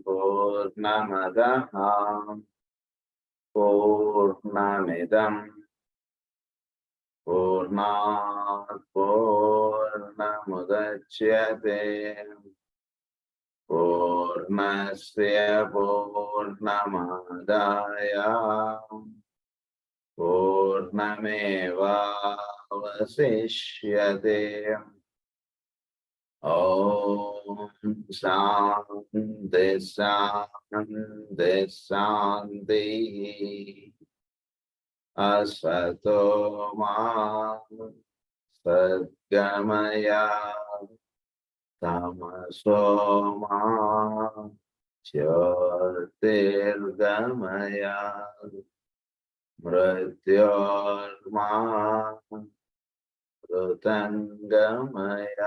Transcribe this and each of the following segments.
पूर्णमदः पूर्णमिदं पूर्णात् पूर्णमुदच्यते पूर्णस्य पूर्णमादाय पूर्णमेवावशिष्यते। ॐ शान्ति शान्ति शान्तिः। असतो मा सद्गमय तमसो मा ज्योतिर्गमय मृत्योर्मा मृतङ्गमय।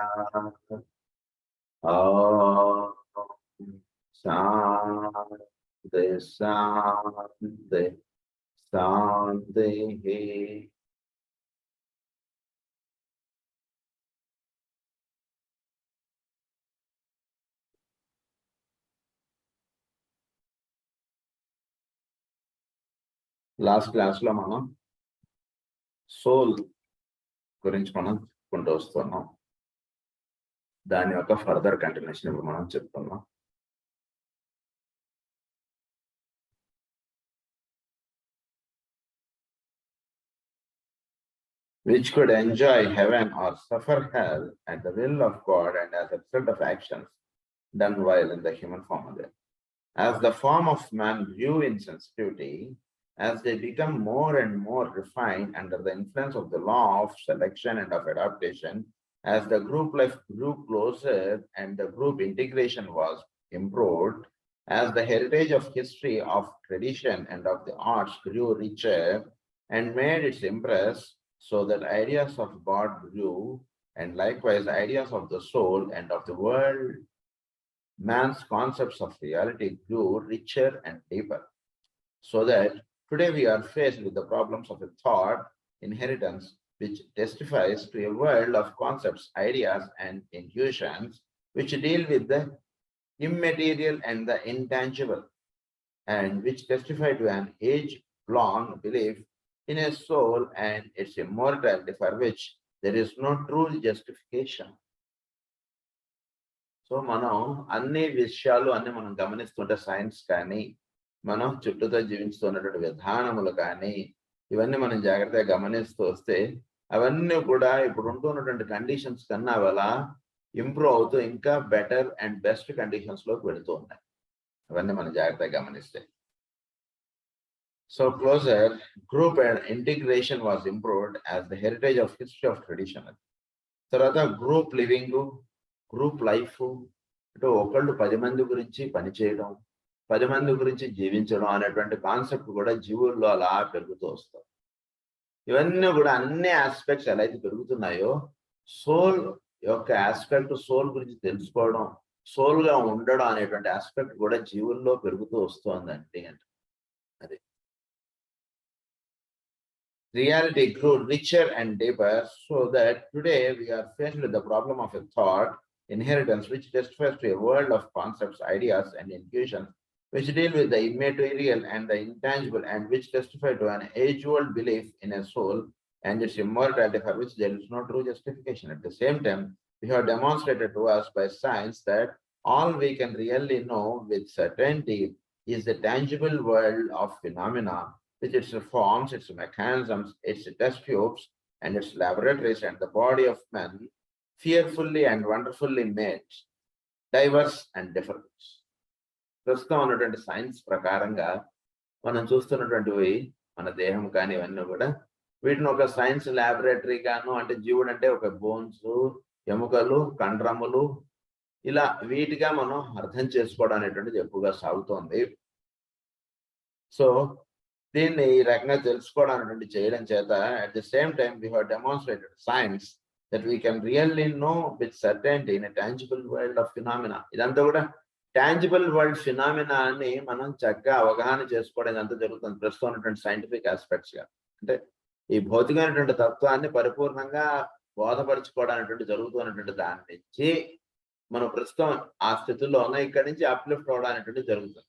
शान्ति शान्ति शान्तिः। లాస్ట్ క్లాస్ లో మనం సోల్ గురించి మనం చెప్పుకుంటూ వస్తున్నాం. దాని యొక్క ఫర్దర్ కంటిన్యూషన్ ఇప్పుడు మనం చెప్తున్నాం. which could enjoy heaven or suffer hell at the will of God and as a result of actions done while in the human form of them. As the form of man grew in sensitivity, as they become more and more refined under the influence of the law of selection and of adaptation, as the group life grew closer and the group integration was improved, as the heritage of history, of tradition, and of the arts grew richer and made its impress, so that ideas of God grew, and likewise ideas of the soul and of the world, man's concepts of reality grew richer and deeper, so that today we are faced with the problems of a thought inheritance, which testifies to a world of concepts, ideas, and intuitions, which deal with the immaterial and the intangible, and which testify to an age-long belief in a soul and its immortality, for which there is no true justification. So మనం అన్ని విషయాలు మనం గమనిస్తుంటే science కానీ మనం చుట్టూతో జీవిస్తున్నటువంటి విధానములు కానీ ఇవన్నీ మనం జాగ్రత్తగా గమనిస్తూ వస్తే అవన్నీ కూడా ఇప్పుడు ఉంటున్నటువంటి కండిషన్స్ కన్నా అలా ఇంప్రూవ్ అవుతూ ఇంకా బెటర్ అండ్ బెస్ట్ కండిషన్స్ లోకి వెళుతూ ఉన్నాయి. అవన్నీ మనం జాగ్రత్తగా గమనిస్తే. So closer group and integration was improved as the heritage of history of tradition. తర్వాత గ్రూప్ లివింగ్, గ్రూప్ లైఫ్, అంటే ఒకళ్ళు 10 మంది గురించి పనిచేయడం, 10 మంది గురించి జీవించడం అనేటువంటి కాన్సెప్ట్ కూడా జీవుల్లో అలా పెరుగుతూ వస్తాయి. ఇవన్నీ కూడా అన్ని ఆస్పెక్ట్స్ ఎలా అయితే పెరుగుతున్నాయో సోల్ యొక్క ఆస్పెక్ట్, సోల్ గురించి తెలుసుకోవడం, సోల్ గా ఉండడం అనేటువంటి ఆస్పెక్ట్ కూడా జీవుల్లో పెరుగుతూ వస్తుందండి. అంటే అది reality grew richer and deeper, so that today we are faced with the problem of a thought inheritance, which testifies to a world of concepts, ideas, and intuitions, which deal with the immaterial and the intangible, and which testify to an age-old belief in a soul and its immortality, for which there is no true justification. At the same time, we have demonstrated to us by science that all we can really know with certainty is the tangible world of phenomena, with its forms, its mechanisms, its test tubes, and its laboratories, and the body of man, fearfully and wonderfully made, diverse and different. ప్రస్తుతం ఉన్నటువంటి science ప్రకారంగా మనం చూస్తున్నటువంటివి మన దేహం కానీ ఇవన్నీ కూడా వీటిని ఒక సైన్స్ ల్యాబొరేటరీ గాను, అంటే జీవుడు అంటే ఒక బోన్స్, ఎముకలు, కండరములు, ఇలా వీటిగా మనం అర్థం చేసుకోవడం అనేటువంటిది ఎక్కువగా సాగుతోంది. సో దీన్ని ఈ రకంగా తెలుసుకోవడానికి చేయడం చేత at the same time we have demonstrated science that we can really know with certainty in a tangible world of phenomena. ఇదంతా కూడా టాంజిబుల్ వరల్డ్ ఫినామినా అని మనం చక్కగా అవగాహన చేసుకోవడం ఇదంతా జరుగుతుంది ప్రస్తుతం ఉన్నటువంటి సైంటిఫిక్ ఆస్పెక్ట్స్ గా. అంటే ఈ భౌతికమైనటువంటి తత్వాన్ని పరిపూర్ణంగా బోధపరచుకోవడం అనేటువంటి జరుగుతున్నటువంటి దాని నుంచి మనం ప్రస్తుతం ఆ స్థితిలో ఉన్న ఇక్కడి నుంచి అప్లిఫ్ట్ అవడం అనేటువంటిది జరుగుతుంది.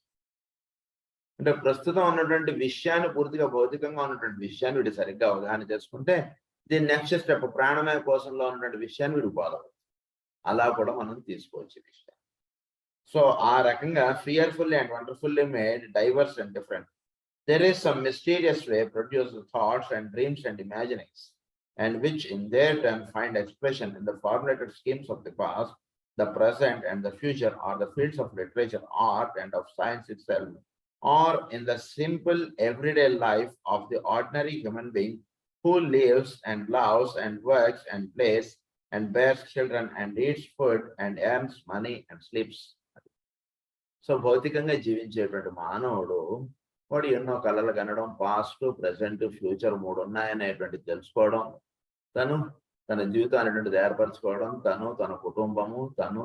అంటే ప్రస్తుతం ఉన్నటువంటి విషయాన్ని పూర్తిగా భౌతికంగా ఉన్నటువంటి విషయాన్ని వీడు సరిగ్గా అవగాహన చేసుకుంటే దీని నెక్స్ట్ స్టెప్ ప్రాణమయ కోశంలో ఉన్నటువంటి విషయాన్ని వీడు పోదాం. అలా కూడా మనం తీసుకోవచ్చు ఈ విషయం. సో ఆ రకంగా fearfully and wonderfully made divorce and different. There is some mysterious way produce thoughts and dreams and imaginings, and which in their turn find expression in the formulated schemes of the past, the present, and the future, or the fields of literature, art, and of science itself, or in the simple everyday life of the ordinary human being who lives and loves and works and plays and bears children and eats food and earns money and sleeps. So భౌతికంగా జీవించేటువంటి మానవుడు వాడు ఎన్నో కళలు కనడం, past, present, future 3 ఉన్నాయనేటువంటిది తెలుసుకోవడం, తన జీవితం అనేటువంటిది ఏర్పరచుకోవడం, తన కుటుంబము, తను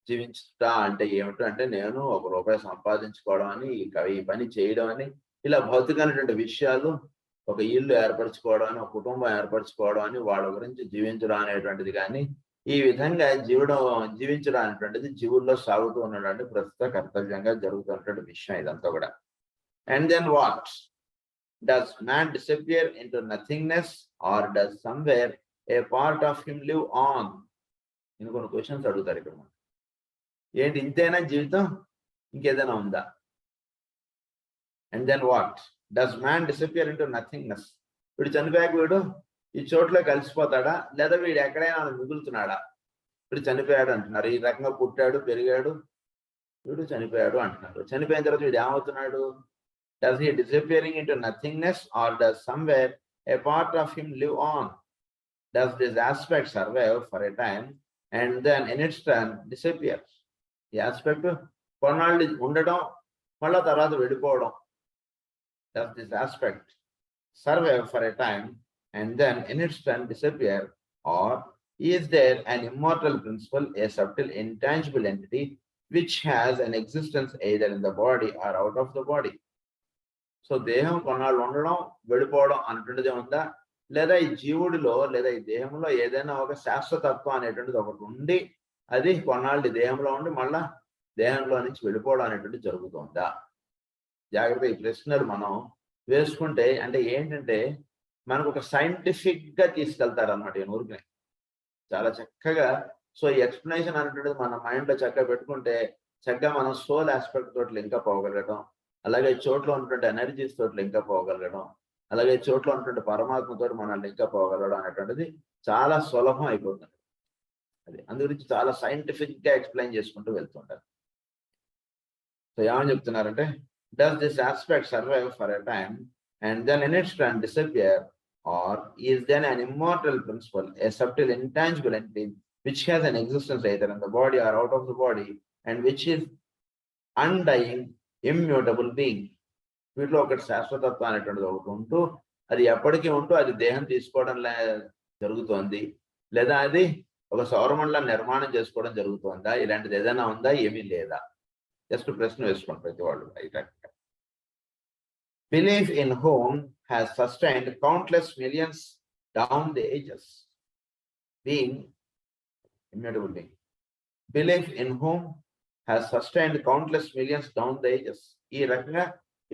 జీవించుట అంటే ఏమిటో అంటే నేను ₹1 సంపాదించుకోవడం అని, ఈ పని చేయడం అని, ఇలా భౌతికమైనటువంటి విషయాలు, ఒక ఇల్లు ఏర్పరచుకోవడం అని, ఒక కుటుంబం ఏర్పరచుకోవడం అని, వాళ్ళ గురించి జీవించడం అనేటువంటిది కానీ, ఈ విధంగా జీవించడం అనేటువంటిది జీవుల్లో సాగుతూ ఉన్నటువంటి ప్రస్తుత కర్తవ్యంగా జరుగుతున్నటువంటి విషయం ఇదంతా కూడా. And then what? Does man disappear into nothingness, or does somewhere a part of him live on? కొన్ని క్వశ్చన్స్ అడుగుతారు ఇక్కడ. ఏంటి ఇంతేనా జీవితం, ఇంకేదైనా ఉందా? And then what? Does man disappear into nothingness? వీడు చనిపోయాక వీడు ఈ చోట్ల కలిసిపోతాడా, లేదా వీడు ఎక్కడైనా మిగులుతున్నాడా? వీడు చనిపోయాడు అంటున్నారు, ఈ రకంగా పుట్టాడు, పెరిగాడు, వీడు చనిపోయాడు అంటున్నారు. చనిపోయిన తర్వాత వీడు ఏమవుతున్నాడు? Does he disappearing into nothingness, or does somewhere a part of him live on? Does this aspect survive for a time and then in its turn disappears? The aspect కొన్నాళ్ళు ఉండడం, మళ్ళా తర్వాత వెళ్ళిపోవడం. Does this aspect survive for a time and then in its turn disappear, or is there an immortal principle, a subtle intangible entity which has an existence either in the body or out of the body? So దేహం కొన్నాళ్ళు ఉండడం, వెళ్ళిపోవడం అనేటువంటిది ఉందా, లేదా ఈ జీవుడిలో లేదా ఈ దేహంలో ఏదైనా ఒక శాశ్వతత్వం అనేటువంటిది ఒకటి ఉండి అది కొన్నాళ్ళు దేహంలో ఉండి మళ్ళా దేహంలో నుంచి వెళ్ళిపోవడం అనేటువంటిది జరుగుతుందా? జాగ్రత్త ఈ ప్రశ్నలు మనం వేసుకుంటే అంటే ఏంటంటే మనకు ఒక సైంటిఫిక్ గా తీసుకెళ్తారు అన్నమాట ఈ ఊరికి చాలా చక్కగా. సో ఈ ఎక్స్ప్లెనేషన్ అనేటువంటిది మన మైండ్ లో చక్కగా పెట్టుకుంటే చక్కగా మనం సోల్ ఆస్పెక్ట్ తోటి లింక్ అప్ అవ్వగలగడం, అలాగే చోట్ల ఉన్నటువంటి ఎనర్జీస్ తోటి లింకప్ అవ్వగలగడం, అలాగే చోట్ల ఉన్నటువంటి పరమాత్మతో మనం లింకప్ అవ్వగలగడం అనేటువంటిది చాలా సులభం అయిపోతుంది. అది అందు గురించి చాలా సైంటిఫిక్ గా ఎక్స్ప్లెయిన్ చేసుకుంటూ వెళ్తుంటారు. సో ఏమని చెప్తున్నారంటే, does this aspect survive for a time and then in its turn disappear, or is then an immortal principle, a subtle intangible entity which has an existence either in the body or out of the body, and which is undying immutable being. వీటిలో ఒకటి శాశ్వతత్వం అనేటువంటిది ఒకటి ఉంటూ అది ఎప్పటికీ ఉంటూ అది దేహం తీసుకోవడం జరుగుతోంది, లేదా అది ఒక సౌరమండలం నిర్మాణం చేసుకోవడం జరుగుతుందా, ఇలాంటిది ఏదైనా ఉందా, ఏమీ లేదా? జస్ట్ ప్రశ్న వేసుకోండి ప్రతి వాళ్ళు. Belief in home has sustained countless millions down the ages, being immutable being. Belief in whom has sustained countless millions down the ages. ఈ రకంగా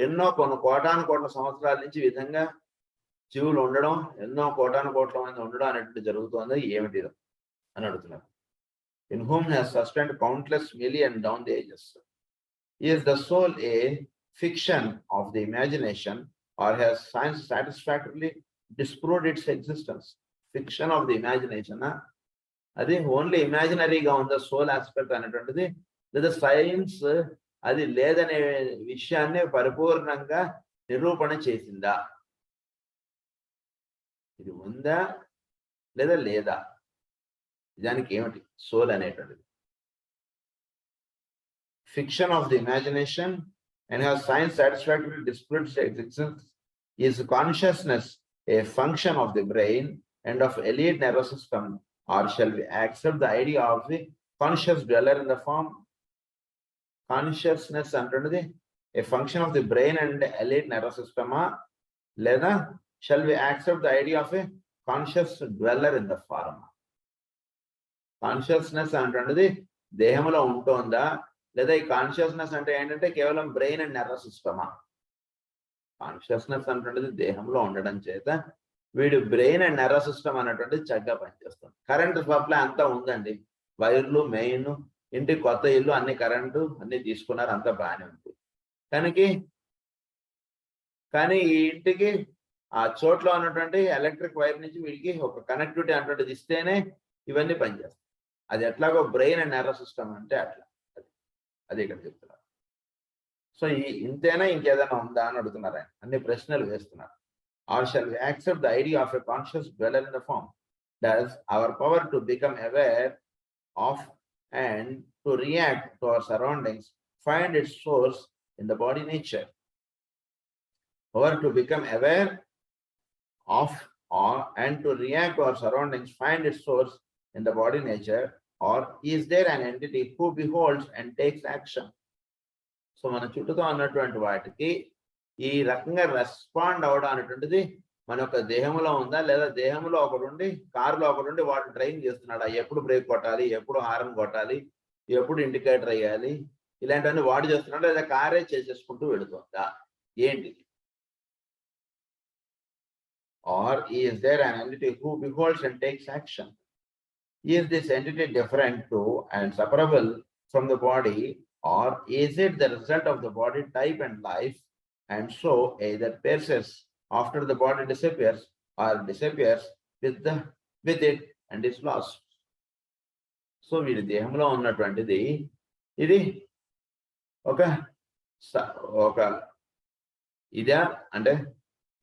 ఎన్నో కొన్ని కోటాను కోట్ల సంవత్సరాల నుంచి విధంగా జీవులు ఉండడం, ఎన్నో కోటాను కోట్ల మంది ఉండడం అనేటువంటి జరుగుతుంది. ఏమిటి అని అడుగుతున్నారు. In whom has sustained countless million down the ages. Is the soul a fiction of the imagination, or has science satisfactorily disproved its existence? Fiction of the imagination, అది ఓన్లీ ఇమాజినరీగా ఉందా సోల్ ఆస్పెక్ట్ అనేటువంటిది, లేదా science అది లేదనే విషయాన్ని పరిపూర్ణంగా నిరూపణ చేసిందా? ఇది ఉందా లేదా లేదా, దానికి ఏమిటి సోల్ అనేటువంటిది? Fiction of the imagination and has science satisfactorily disproved its existence. Is consciousness a function of the brain and of elite nervous system, or shall we accept the idea of the conscious dweller in the form? Consciousness antunnadi a function of the brain and elite nervous system, leda shall we accept the idea of a conscious dweller in the form? Consciousness antunnadi దేహంలో ఉంటుందా, లేదా ఈ consciousness అంటే ఏంటంటే కేవలం brain and nervous సిస్టమా? Consciousness అంటున్నది దేహంలో ఉండడం చేత వీడు బ్రెయిన్ అండ్ నర్వస్ సిస్టమ్ అన్నటువంటిది చక్కగా పనిచేస్తుంది. కరెంట్ సప్లై అంతా ఉందండి, వైర్లు, మెయిన్, ఇంటి కొత్త ఇల్లు, అన్ని కరెంటు అన్ని తీసుకున్నారు, అంతా బాగానే ఉంది. కానీ ఈ ఇంటికి ఆ చోట్లో ఉన్నటువంటి ఎలక్ట్రిక్ వైర్ నుంచి వీడికి ఒక కనెక్టివిటీ అటువంటిది ఇస్తేనే ఇవన్నీ పనిచేస్తాయి. అది ఎట్లాగో బ్రెయిన్ అండ్ నర్వస్ సిస్టమ్ అంటే అట్లా, అది ఇక్కడ చెప్తున్నారు. సో ఇంతేనా ఇంకేదైనా ఉందా అని అడుగుతున్నారు ఆయన, అన్ని ప్రశ్నలు వేస్తున్నారు. Or shall we accept the idea of a conscious dweller in the form? Does our power to become aware of and to react to our surroundings find its source in the body nature? Power to become aware of and to react to our surroundings find its source in the body nature, or is there an entity who beholds and takes action? So మన చుట్టూతో ఉన్నటువంటి వాటికి ఈ రకంగా respond అవడం అనేటువంటిది మన యొక్క దేహంలో ఉందా, లేదా దేహంలో ఒకడుండి కారులో ఒకడుండి వాడు డ్రైవింగ్ చేస్తున్నాడా, ఎప్పుడు బ్రేక్ కొట్టాలి, ఎప్పుడు హార్న్ కొట్టాలి, ఎప్పుడు ఇండికేటర్ వేయాలి, ఇలాంటివన్నీ వాడు చేస్తున్నాడా, లేదా కారే చేసేసుకుంటూ వెళుతుందా ఏంటి? Or is there an entity who beholds and takes action? Is this entity different to and separable from the body, or is it the result of the body type and life, and so either persists after the body disappears or disappears with it and is lost? So వీడి దేహంలో ఉన్నటువంటిది ఇది ఒక ఇదా అంటే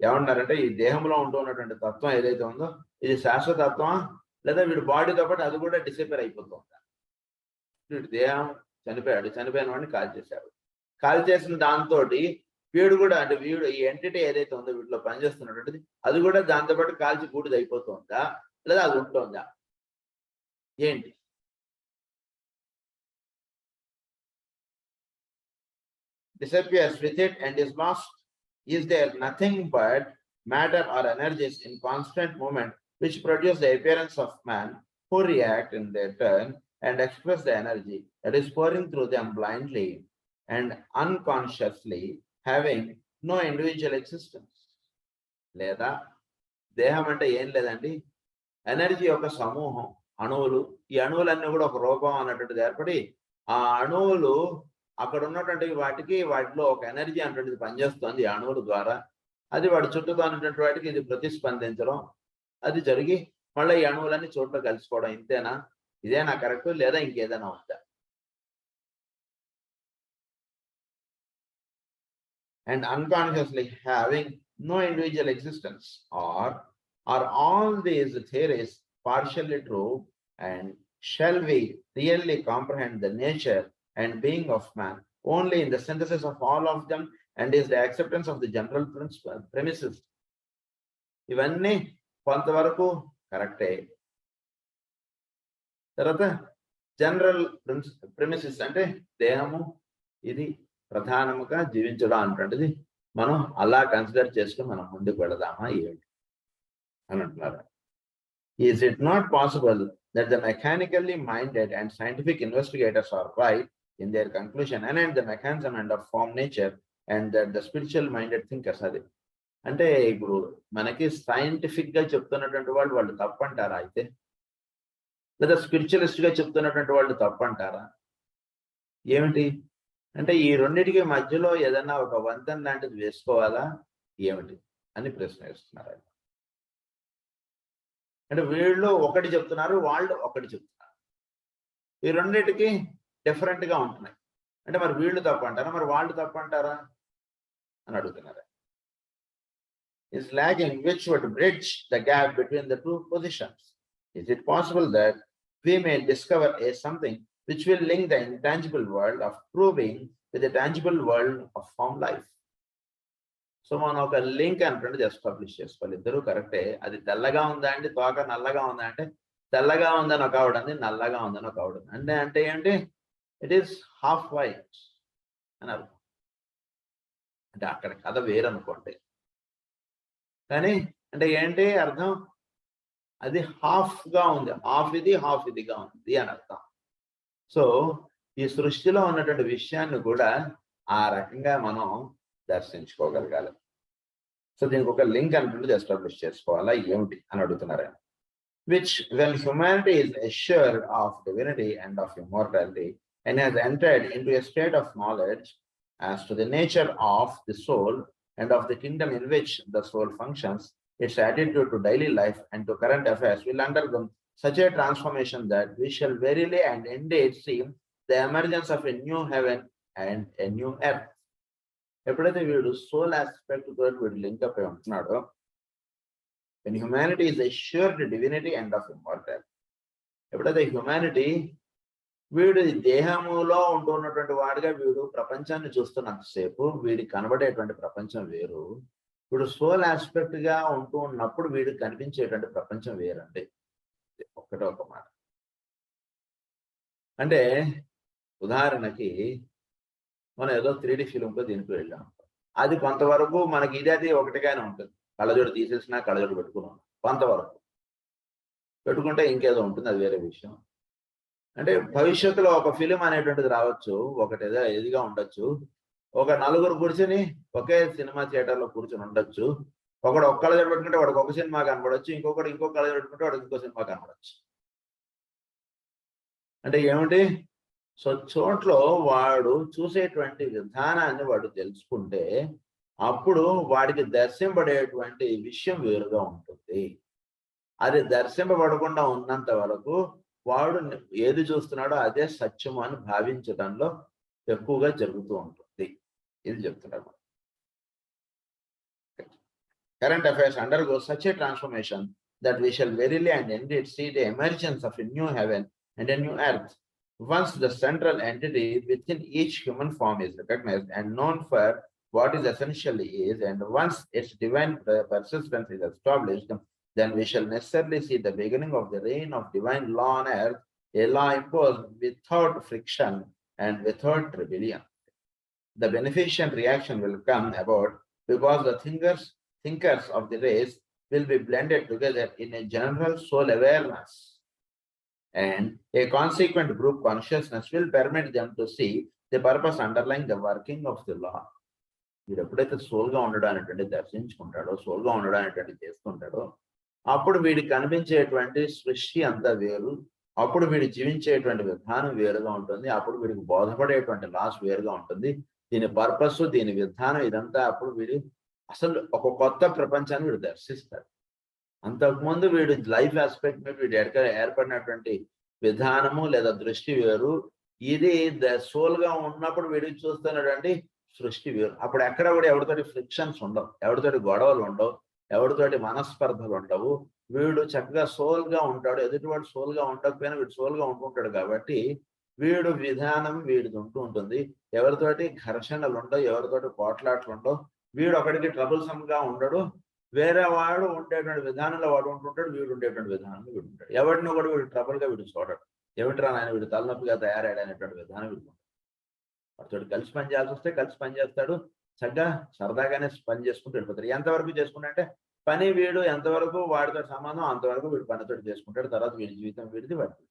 ఏమన్నారంటే ఈ దేహంలో ఉంటున్నటువంటి తత్వం ఏదైతే ఉందో ఇది శాశ్వత తత్వమా, లేదా వీడి బాడీతో పాటు అది కూడా డిసపేర్ అయిపోతుందా? వీడి దేహం చనిపోయాడు, చనిపోయిన వాడిని కాల్ చేశాడు, కాల్ చేసిన దాంతో వీడు కూడా అంటే వీడు ఈ ఎంటిటీ ఏదైతే ఉందో వీటిలో పనిచేస్తున్నటువంటిది అది కూడా దాంతో పాటు కాల్చి బూడిద అయిపోతుందా, లేదా అది ఉంటుందా ఏంటి? Disappears with it and is lost. Is there nothing but matter or energies in constant movement which produce the appearance of man, who react in their turn and express the energy that is pouring through them blindly and unconsciously, having no individual existence? లేదా దేహం అంటే ఏం లేదండి, energy యొక్క సమూహం, అణువులు. ఈ అణువులన్నీ కూడా ఒక రూపం అన్నటువంటిది ఏర్పడి ఆ అణువులు అక్కడ ఉన్నటువంటి వాటిలో ఒక ఎనర్జీ అటువంటిది పనిచేస్తుంది ఆ అణువుల ద్వారా. అది వాడి చుట్టూతో ఉన్నటువంటి వాటికి ఇది ప్రతిస్పందించడం, అది జరిగి మళ్ళీ ఈ అణువులన్నీ చోట్ల కలిసిపోవడం. ఇంతేనా? ఇదేనా కరెక్ట్, లేదా ఇంకేదైనా ఉందా? And unconsciously having no individual existence, or are all these theories partially true, and shall we really comprehend the nature and being of man only in the synthesis of all of them, and is the acceptance of the general premises? ఇవన్నీ కొంతవరకు కరెక్టే. తర్వాత general premises అంటే దేహము ఇది ప్రధానముగా జీవించడం అనేటువంటిది మనం అలా కన్సిడర్ చేసుకుని మనం ముందుకు వెళదామా ఏంటి అని అంటున్నారు. Is it not possible that the mechanically minded and scientific investigators are right in their conclusion and the mechanism and of form nature, and that the spiritual minded thinkers are? అంటే ఇప్పుడు మనకి సైంటిఫిక్ గా చెప్తున్నటువంటి వాళ్ళు తప్పంటారా అయితే, లేదా spiritualist గా చెప్తున్నటువంటి వాళ్ళు తప్పంటారా ఏమిటి అంటే ఈ రెండింటికి మధ్యలో ఏదన్నా ఒక వంతెన లాంటిది వేసుకోవాలా ఏమిటి అని ప్రశ్న వేస్తున్నారు. అంటే వీళ్ళు ఒకటి చెప్తున్నారు, వాళ్ళు ఒకటి చెప్తున్నారు, ఈ రెండింటికి డిఫరెంట్ గా ఉంటున్నాయి. అంటే మరి వీళ్ళు తప్పంటారా, మరి వాళ్ళు తప్పంటారా అని అడుగుతున్నారు. Is lagging which would bridge the gap between the two positions. Is it possible that we may discover a something which will link the intangible world of true being with the tangible world of form life? So మనం ఒక link అంటే just publish చేసుకోవాలి. ఇద్దరు కరెక్టే. అది తెల్లగా ఉందా అండి, తోక నల్లగా ఉందా అంటే తెల్లగా ఉందని ఒక ఆవిడ అంది, నల్లగా ఉందని ఒక ఆవిడ అంటే అంటే ఏంటి, ఇట్ ఈస్ హాఫ్ వైట్ అని అర్థం. అంటే అక్కడ కథ వేరనుకోండి, కానీ అంటే ఏంటి అర్థం, అది హాఫ్ గా ఉంది, హాఫ్ ఇదిగా ఉంది అని అర్థం. సో ఈ సృష్టిలో ఉన్నటువంటి విషయాన్ని కూడా ఆ రకంగా మనం దర్శించుకోగలగాలి. సో దీనికి ఒక లింక్ అంటుండే ఎస్టాబ్లిష్ చేసుకోవాలా ఏమిటి అని అడుగుతున్నారు ఆయన. Which when humanity is assured of divinity and of immortality and has entered into a state of knowledge as to the nature of the soul and of the kingdom in which the soul functions, its attitude to daily life and to current affairs will undergo such a transformation that we shall verily and indeed see the emergence of a new heaven and a new earth. ఎప్పుడైతే వీడు soul aspect తోటి వీడు link up అయి ఉంటున్నాడో, when humanity is assured divinity and of immortality, ఎప్పుడైతే humanity వీడు దేహములో ఉంటున్నటువంటి వాడిగా వీడు ప్రపంచాన్ని చూస్తున్నంతసేపు వీడికి కనబడేటువంటి ప్రపంచం వేరు, వీడు సోల్ ఆస్పెక్ట్ గా ఉంటూ ఉన్నప్పుడు వీడికి కనిపించేటువంటి ప్రపంచం వేరండి. ఒకటే ఒక మాట. అంటే ఉదాహరణకి మనం ఏదో 3D ఫిలింతో దీనికి వెళ్ళాం, అది కొంతవరకు మనకి ఇది అది ఒకటిగానే ఉంటుంది. కళ్ళజోడు తీసేసినా కళ్ళజోడు పెట్టుకున్నాం కొంతవరకు, పెట్టుకుంటే ఇంకేదో ఉంటుంది, అది వేరే విషయం. అంటే భవిష్యత్తులో ఒక ఫిలిం అనేటువంటిది రావచ్చు, ఒకటి ఏదో ఇదిగా ఉండొచ్చు, ఒక నలుగురు కూర్చొని ఒకే సినిమా థియేటర్లో కూర్చొని ఉండొచ్చు. ఒకడు ఒక్క కళ్ళజోడు పెట్టుకుంటే వాడికి ఒక సినిమా కనబడవచ్చు, ఇంకొకటి ఇంకో కళ్ళజోడు పెట్టుకుంటే వాడికి ఇంకో సినిమా కనబడవచ్చు. అంటే ఏమిటి? సో చోట్లో వాడు చూసేటువంటి విధానాన్ని వాడు తెలుసుకుంటే అప్పుడు వాడికి దర్శింపబడేటువంటి విషయం వేరుగా ఉంటుంది. అది దర్శింపబడకుండా ఉన్నంత వరకు వాడు ఏది చూస్తున్నాడో అదే సత్యము అని భావించడంలో ఎక్కువగా జరుగుతూ ఉంటుంది. ఇది చెప్తున్నారు. Current affairs undergo such a transformation that we shall verily and indeed see the emergence of a new heaven and a new earth. Once the central entity within each human form is recognized and known for what it essentially is, and once its divine persistence is established, then we shall necessarily see the beginning of the reign of divine law on earth, a law imposed without friction and without rebellion. The beneficent reaction will come about because the thinkers of the race will be blended together in a general soul awareness, and a consequent group consciousness will permit them to see the purpose underlying the working of the law. వీడు ఎప్పుడైతే సోల్గా ఉండడం అనేటువంటి దర్శించుకుంటాడో, సోల్గా ఉండడం అనేటువంటి చేసుకుంటాడో, అప్పుడు వీడికి కనిపించేటువంటి సృష్టి అంతా వేరు, అప్పుడు వీడు జీవించేటువంటి విధానం వేరుగా ఉంటుంది, అప్పుడు వీడికి బోధపడేటువంటి లాస్ వేరుగా ఉంటుంది, దీని పర్పస్ దీని విధానం ఇదంతా అప్పుడు వీడు అసలు ఒక కొత్త ప్రపంచాన్ని వీడు దర్శిస్తాడు. అంతకుముందు వీడు లైఫ్ ఆస్పెక్ట్ మీద వీడు ఏర్పడినటువంటి విధానము లేదా దృష్టి వేరు. ఇది సోల్గా ఉన్నప్పుడు వీడికి చూస్తున్నాడండి సృష్టి వేరు. అప్పుడు ఎక్కడ కూడా ఎవరితోటి ఫ్రిక్షన్స్ ఉండవు, ఎవరితోటి గొడవలు ఉండవు, ఎవరితోటి మనస్పర్ధలు ఉండవు. వీడు చక్కగా సోల్గా ఉంటాడు. ఎదుటివాడు సోల్గా ఉండకపోయినా వీడు సోల్గా ఉంటుంటాడు కాబట్టి వీడు విధానం వీడిది ఉంటూ ఉంటుంది. ఎవరితోటి ఘర్షణలు ఉండవు, ఎవరితోటి పోట్లాట్లు ఉండవు. వీడు ఒకడికి ట్రబుల్సమ్ గా ఉండడు, వేరే వాడు ఉండేటువంటి విధానంలో వాడు ఉంటుంటాడు, వీడు ఉండేటువంటి విధానంలో వీడు ఉంటాడు. ఎవరిని కూడా వీడు ట్రబుల్ గా వీడు చూడడు. ఏమిట్రా నాయన వీడు తలనొప్పిగా తయారయ్యాడనేటువంటి విధానం వీడు ఉంటాడు. వాడితో కలిసి పని చేయాల్సి వస్తే కలిసి పని చేస్తాడు, చక్కగా సరదాగానే పని చేసుకుంటూ వెళ్ళిపోతాడు. ఎంతవరకు చేసుకుంటే పని వీడు ఎంతవరకు వాడితో సంబంధం అంతవరకు వీడు పనితో చేసుకుంటాడు. తర్వాత వీడి జీవితం వీడిది వాడికి.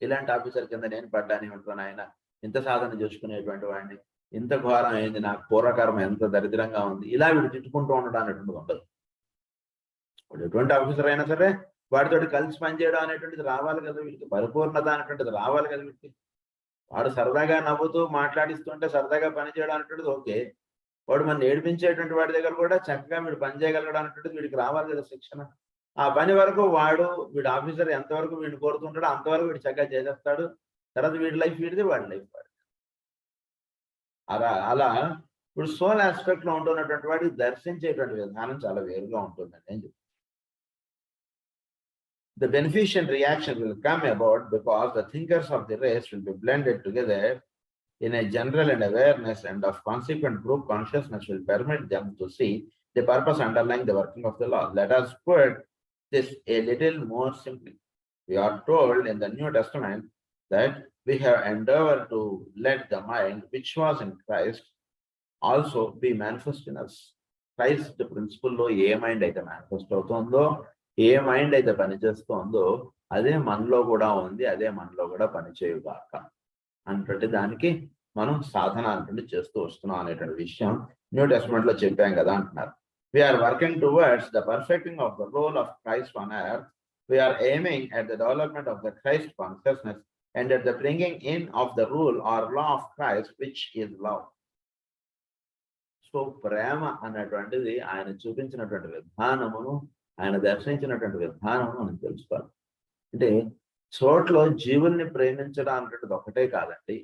ఇలాంటి ఆఫీసర్ కింద నేను పడ్డాని ఉంటాను. ఆయన ఇంత సాధన చేసుకునేటువంటి వాడిని, ఇంత ఘోరం అయింది, నాకు పూర్వకర్మ ఎంత దరిద్రంగా ఉంది, ఇలా వీడు తిట్టుకుంటూ ఉండడం అనేటువంటిది ఉండదు. వాడు ఎటువంటి ఆఫీసర్ అయినా సరే వాడితోటి కలిసి పనిచేయడం అనేటువంటిది రావాలి కదా, వీడికి పరిపూర్ణత అనేటువంటిది రావాలి కదా వీడికి. వాడు సరదాగా నవ్వుతూ మాట్లాడిస్తుంటే సరదాగా పని చేయడం అనేటువంటిది ఓకే. వాడు మన ఏడిపించేటువంటి వాడి దగ్గర కూడా చక్కగా వీడు పని చేయగలగడం అనేటువంటిది వీడికి రావాలి కదా శిక్షణ. ఆ పని వరకు వీడు ఆఫీసర్ ఎంతవరకు వీడిని కోరుతుంటాడో అంతవరకు వీడు చక్కగా చేసేస్తాడు. తర్వాత వీడి లైఫ్ వీడిది, వాడి లైఫ్ వాడి. అలా ఇప్పుడు సోల్ ఆస్పెక్ట్ లో ఉంటున్నటువంటి వాడికి దర్శించేటువంటి విధానం చాలా వేరుగా ఉంటుందని నేను చెప్తాను. The beneficent reaction will come about because the thinkers of the race will be blended together in a general and awareness, and of consequent group consciousness will permit them to see the purpose underlying the working of the law. Let us put this a little more simply. We are told in the New Testament that we have endeavored to let the mind which was in Christ also be manifest in us. Christ principle లో ఏ mind అయితే manifest అవుతుందో, ఏ mind అయితే పనిచేస్తుందో అదే మనలో కూడా ఉంది, అదే మనలో కూడా పనిచేయుగాక అంటే దానికి మనం సాధన అంటే చేస్తూ వస్తున్నాం అనేటువంటి విషయం న్యూ టెస్ట్మెంట్ లో చెప్పాం కదా అంటున్నారు. We are working towards the perfecting of the role of Christ on earth. We are aiming at the development of the Christ consciousness and at the bringing in of the rule or law of Christ which is love. So ప్రేమ అన్నటువంటిది ఆయన చూపించినటువంటి విధానమును, ఆయన దర్శించినటువంటి విధానము మనం తెలుసుకోవాలి. అంటే చోట్లో జీవుల్ని ప్రేమించడం అనేటువంటిది ఒకటే కాదండి,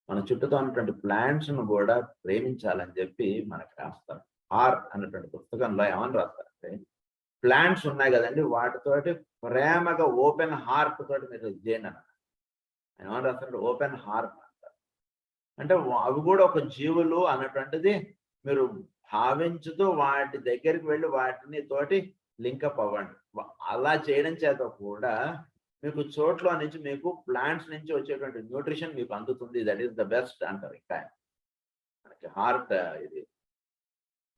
మన చుట్టూతో ఉన్నటువంటి ప్లాంట్స్ ను కూడా ప్రేమించాలని చెప్పి మనకు రాస్తారు. ఆర్ అన్నటువంటి పుస్తకంలో ఏమని రాస్తారంటే, ప్లాంట్స్ ఉన్నాయి కదండి, వాటితోటి ప్రేమగా ఓపెన్ హార్ట్ తోటి మీరు చేయండి అన్న. ఆయన ఏమని రాస్తారంటే ఓపెన్ హార్ట్ అంటారు. అంటే అవి కూడా ఒక జీవులు అన్నటువంటిది మీరు భావించుతూ వాటి దగ్గరికి వెళ్ళి వాటిని తోటి లింకప్ అవ్వండి. అలా చేయడం చేత కూడా మీకు చోట్ల నుంచి మీకు ప్లాంట్స్ నుంచి వచ్చేటువంటి న్యూట్రిషన్ మీకు అందుతుంది. దట్ ఈస్ ద బెస్ట్ అంటారు. ఇంకా మనకి ఇది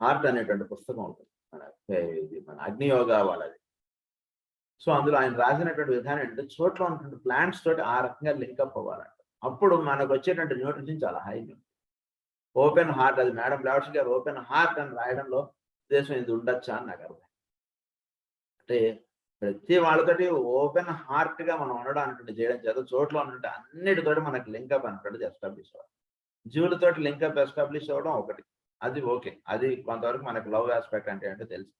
హార్ట్ అనేటువంటి పుస్తకం ఉంటుంది, ఇది మన అగ్నియోగ వాళ్ళది. సో అందులో ఆయన రాసినటువంటి విధానం ఏంటంటే చోట్ల ఉన్నటువంటి ప్లాంట్స్ తోటి ఆ రకంగా లింకప్ అవ్వాలంట. అప్పుడు మనకు వచ్చేటువంటి న్యూట్రిషన్ చాలా హై. ఓపెన్ హార్ట్, అది మేడం బ్లాడ్స్ గారు ఓపెన్ హార్ట్ అని రాయడంలో ఉద్దేశం ఇది ఉండొచ్చా అని నాకు అర్థం. అంటే ప్రతి వాళ్ళతోటి ఓపెన్ హార్ట్ గా మనం ఉండడానికి చేయడం చేత చోట్ల ఉన్నట్టు అన్నిటితోటి మనకు లింకప్ అనేటువంటిది ఎస్టాబ్లిష్ అవ్వాలి. జీవులతోటి లింకప్ ఎస్టాబ్లిష్ అవ్వడం ఒకటి, అది ఓకే, అది కొంతవరకు మనకు లవ్ ఆస్పెక్ట్ అంటే ఏంటో తెలుసు.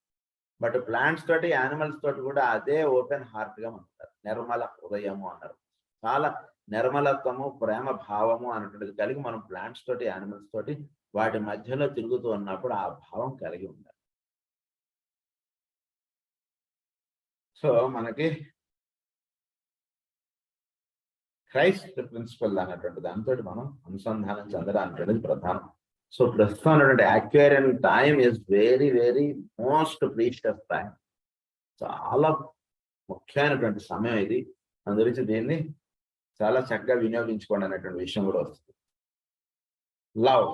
బట్ ప్లాంట్స్ తోటి యానిమల్స్ తోటి కూడా అదే ఓపెన్ హార్ట్ గా ఉంటారు. నిర్మల హృదయము అన్నారు. చాలా నిర్మలత్వము, ప్రేమ భావము అనేటువంటిది కలిగి మనం ప్లాంట్స్ తోటి యానిమల్స్ తోటి వాటి మధ్యలో తిరుగుతూ ఉన్నప్పుడు ఆ భావం కలిగి ఉండాలి. సో మనకి క్రైస్ట్ ప్రిన్సిపల్ అన్నటువంటి దాంతో మనం అనుసంధానం చెందడానికి ప్రధానం. సో ప్రస్తుతం ఉన్నటువంటి Aquarian time is very very most precious time. చాలా ముఖ్యమైనటువంటి సమయం ఇది. అందుగురించి దీన్ని చాలా చక్కగా వినియోగించుకోండి అనేటువంటి విషయం కూడా వస్తుంది. Love,